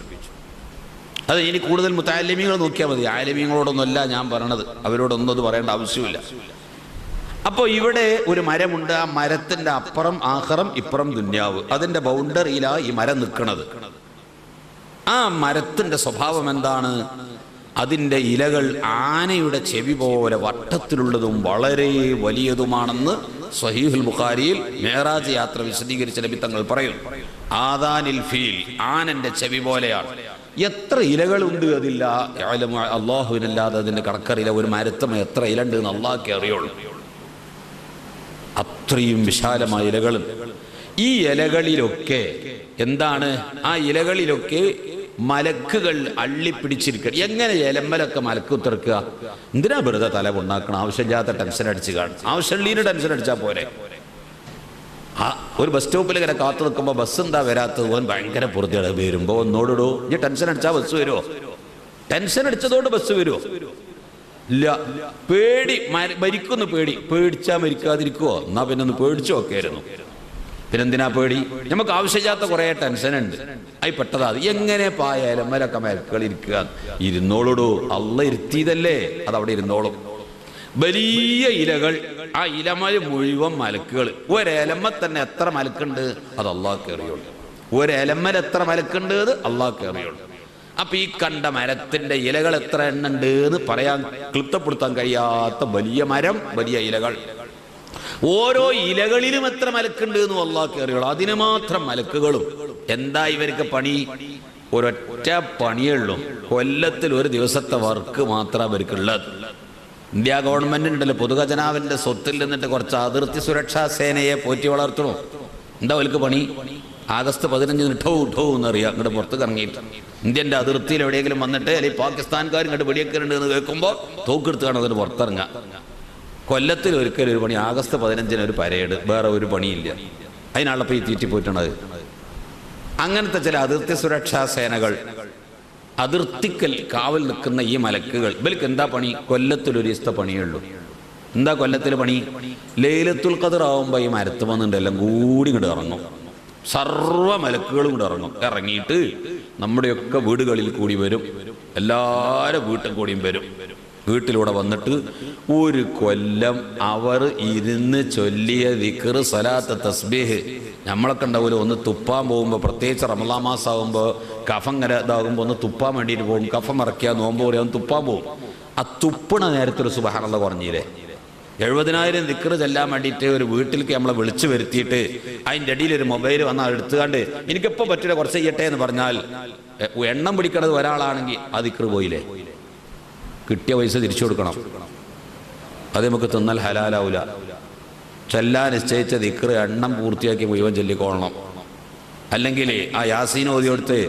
S1: അത് ഇനി കൂടുതൽ മുതഅല്ലിമീങ്ങൾ നോക്കിയാൽ മതി. ആലിമീങ്ങളോടൊന്നുമല്ല ഞാൻ പറയണത്, അവരോടൊന്നും അത് പറയേണ്ട ആവശ്യമില്ല. അപ്പോൾ ഇവിടെ ഒരു മരമുണ്ട്. ആ മരത്തിന്റെ അപ്പുറം ആഖിറം, ഇപ്പുറം ദുന്യാവ്. അതിന്റെ ബൗണ്ടറിയിലാണ് ഈ മരം നിൽക്കുന്നത്. ആ മരത്തിന്റെ സ്വഭാവം എന്താണ്? അതിൻ്റെ ഇലകൾ ആനയുടെ ചെവി പോലെ വട്ടത്തിലുള്ളതും വളരെ വലിയതുമാണെന്ന് സ്വഹീഹുൽ ബുഖാരിയിൽ മേറാജ് യാത്ര വിശദീകരിച്ച നബി തങ്ങൾ പറയും. ആദാനിൽ ഫീൽ, ആനന്റെ ചെവി പോലെയാണ്. എത്ര ഇലകളുണ്ട് അതില്ല, അള്ളാഹുവിനല്ലാതെ അതിന്റെ കണക്കറിയില്ല. ഒരു മരത്തമ്മ എത്ര ഇലുണ്ട് എന്ന് അള്ളാഹ്ക്കേ അറിയുള്ളൂ. അത്രയും വിശാലമായ ഇലകളും. ഈ ഇലകളിലൊക്കെ എന്താണ്? ആ ഇലകളിലൊക്കെ മലക്കുകൾ അള്ളിപ്പിടിച്ചിരിക്കുക. എങ്ങനെ ഇലമ്മലൊക്കെ മലക്ക് ഉത്തർക്കുക? എന്തിനാ വെറുതെ തല ഉണ്ടാക്കണം? ആവശ്യമില്ലാത്ത ടെൻഷൻ അടിച്ച് കാണും. ആവശ്യമുള്ളീന് ടെൻഷൻ അടിച്ചാൽ പോരെ. ഒരു ബസ് സ്റ്റോപ്പിൽ ഇങ്ങനെ കാത്തു നിൽക്കുമ്പോൾ ബസ് എന്താ വരാത്തത്? ഓൻ ഭയങ്കര പൊറുതിയാണ്. വരുമ്പോൾ ഒന്നോടിടൂ, ഈ ടെൻഷൻ അടിച്ചാൽ ബസ് വരുമോ? ടെൻഷൻ അടിച്ചതുകൊണ്ട് ബസ് വരുമോ? ഇല്ല. പേടി, മരിക്കുന്നു പേടി. പേടിച്ചാ മരിക്കാതിരിക്കുവോ? എന്നാ പിന്നെ ഒന്ന് പേടിച്ചു നോക്കായിരുന്നു. പിന്നെന്തിനാ പേടി? നമുക്ക് ആവശ്യമില്ലാത്ത കുറെ ടെൻഷൻ ഉണ്ട്. ആയി പെട്ടതാ. അത് എങ്ങനെ പായാലും മലക്ക മലക്കുകൾ ഇരിക്കുക? ഇരുന്നോളൂടൂ, അള്ള ഇരുത്തിയതല്ലേ, അതവിടെ ഇരുന്നോളും. വലിയ ഇലകൾ, ആ ഇലമല് മുഴുവൻ മലക്കുകൾ. ഒരേലമ്മ തന്നെ എത്ര മലക്കുണ്ട് അത് അള്ളാഹ്ക്കേ അറിയുള്ളൂ. ഒരേലമ്മൽ എത്ര മലക്കുണ്ട് അത് അള്ളാഹ്ക്കേ അറിയുള്ളൂ. അപ്പൊ ഈ കണ്ട മരത്തിന്റെ ഇലകൾ എത്ര എണ്ണുണ്ട് എന്ന് പറയാൻ, ക്ലിപ്തപ്പെടുത്താൻ കഴിയാത്ത വലിയ മരം, വലിയ ഇലകൾ. ഓരോ ഇലകളിലും എത്ര മലക്കുണ്ട് എന്നും അള്ളാഹ്ക്കേ അറിയുള്ളൂ. അതിന് മാത്രം മലക്കുകളും. എന്താ ഇവർക്ക് പണി? ഒരൊറ്റ പണിയുള്ളൂ. കൊല്ലത്തിൽ ഒരു ദിവസത്തെ വർക്ക് മാത്രം അവർക്കുള്ളത്. ഇന്ത്യ ഗവൺമെന്റിനുണ്ടല്ലോ, പൊതുഖജനാവിന്റെ സ്വത്തിൽ നിന്നിട്ട് കുറച്ച് അതിർത്തി സുരക്ഷാ സേനയെ പോറ്റി വളർത്തണോ? എന്താ അവർക്ക് പണി? ആഗസ്റ്റ് 15 ഠൗ ഠൗ എന്നറിയാം ഇങ്ങോട്ട് പുറത്ത് ഇറങ്ങിയിട്ട് ഇന്ത്യൻ്റെ അതിർത്തിയിൽ എവിടെയെങ്കിലും വന്നിട്ട്, അല്ലെങ്കിൽ പാകിസ്ഥാൻകാർ ഇങ്ങോട്ട് വെടിയേക്കലുണ്ട് എന്ന് കേൾക്കുമ്പോൾ തോക്കെടുത്താണ് അതിന് പുറത്തിറങ്ങുക. കൊല്ലത്തിൽ ഒരിക്കലും ഒരു പണി. ആഗസ്റ്റ് 15 ഒരു പരേഡ്, വേറെ ഒരു പണിയില്ല. അതിനാളപ്പോൾ ഈ തീറ്റിപ്പോയിട്ടുള്ളത്. അങ്ങനത്തെ ചില അതിർത്തി സുരക്ഷാ സേനകൾ, അതിർത്തിക്കൽ കാവൽ നിൽക്കുന്ന ഈ മലക്കുകൾ, ഇവർക്ക് എന്താ പണി? കൊല്ലത്തിലൊരു ദിവസത്തെ പണിയുള്ളൂ. എന്താ കൊല്ലത്തിൽ പണി? ലൈലത്തുൽ ഖദർ ആവുമ്പോൾ ഈ മരത്ത് വന്നിട്ട് എല്ലാം കൂടി ഇങ്ങോട്ട് ഇറങ്ങും. സർവ്വ മലക്കുകളും കൂടെ ഇറങ്ങും. ഇറങ്ങിയിട്ട് നമ്മുടെയൊക്കെ വീടുകളിൽ കൂടി വരും. എല്ലാവരും വീട്ടിൽ കൂടിയും വരും. വീട്ടിലൂടെ വന്നിട്ട് ഒരു കൊല്ലം അവർ ഇരുന്ന് ചൊല്ലിയ ദിക്ർ, സ്വലാത്ത്, തസ്ബീഹ്. നമ്മളൊക്കെ ഉണ്ടാവില്ല, ഒന്ന് തുപ്പാൻ പോകുമ്പോൾ, പ്രത്യേകിച്ച് റമളാൻ മാസം ആകുമ്പോൾ കഫം ഇതാകുമ്പോൾ ഒന്ന് തുപ്പാൻ വേണ്ടിയിട്ട് പോകും. കഫം ഇറക്കിയാൽ നോമ്പ് പറയാൻ ഒന്ന് തുപ്പാൻ പോകും. ആ തുപ്പണ നേരത്തൊരു സുബ്ഹാനല്ലാഹ് കുറഞ്ഞില്ലേ? 70,000 ദിക്ർ ചെല്ലാൻ വേണ്ടിയിട്ട് ഒരു വീട്ടിലേക്ക് നമ്മളെ വിളിച്ചു വരുത്തിയിട്ട് അതിൻ്റെ ഇടയിൽ ഒരു മൊബൈൽ വന്നാൽ എടുത്തുകൊണ്ട് എനിക്കിപ്പോൾ പറ്റില്ല കുറച്ച് ചെയ്യട്ടെ എന്ന് പറഞ്ഞാൽ, എണ്ണം പിടിക്കണത് ഒരാളാണെങ്കിൽ ആ ദിക്ർ പോയില്ലേ? കിട്ടിയ പൈസ തിരിച്ചു കൊടുക്കണം. അത് നമുക്ക് തിന്നാൽ ഹലാലാവൂല. ചെല്ലാൻ നിശ്ചയിച്ച ദിക്ർ എണ്ണം പൂർത്തിയാക്കി മുഴുവൻ ചൊല്ലിക്കൊള്ളണം. അല്ലെങ്കിൽ ആ യാസീൻ ഓതി കൊടുത്ത്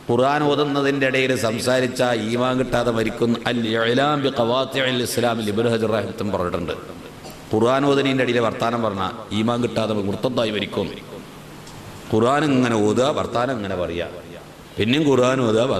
S1: ഖുർആൻ ഓതുന്നതിൻ്റെ ഇടയിൽ സംസാരിച്ച ഈമാൻ കിട്ടാതെ മരിക്കുന്ന അൽ-ഇഅ്ലാം ബി ഖവാത്തിഇൽ ഇസ്ലാം ഇബ്നു ഹജർ റഹിമത്തുള്ളാഹി പറഞ്ഞിട്ടുണ്ട്. ഖുർആൻ ഓതുന്നതിൻ്റെ ഇടയിൽ വർത്താനം പറഞ്ഞാൽ ഈമാൻ കിട്ടാതെ മുർത്തദ്ദായി മരിക്കും. ഖുർആൻ ഇങ്ങനെ ഓതുക, വർത്താനം ഇങ്ങനെ പറയുക, പിന്നെയും ഖുർആൻ ഓതുക.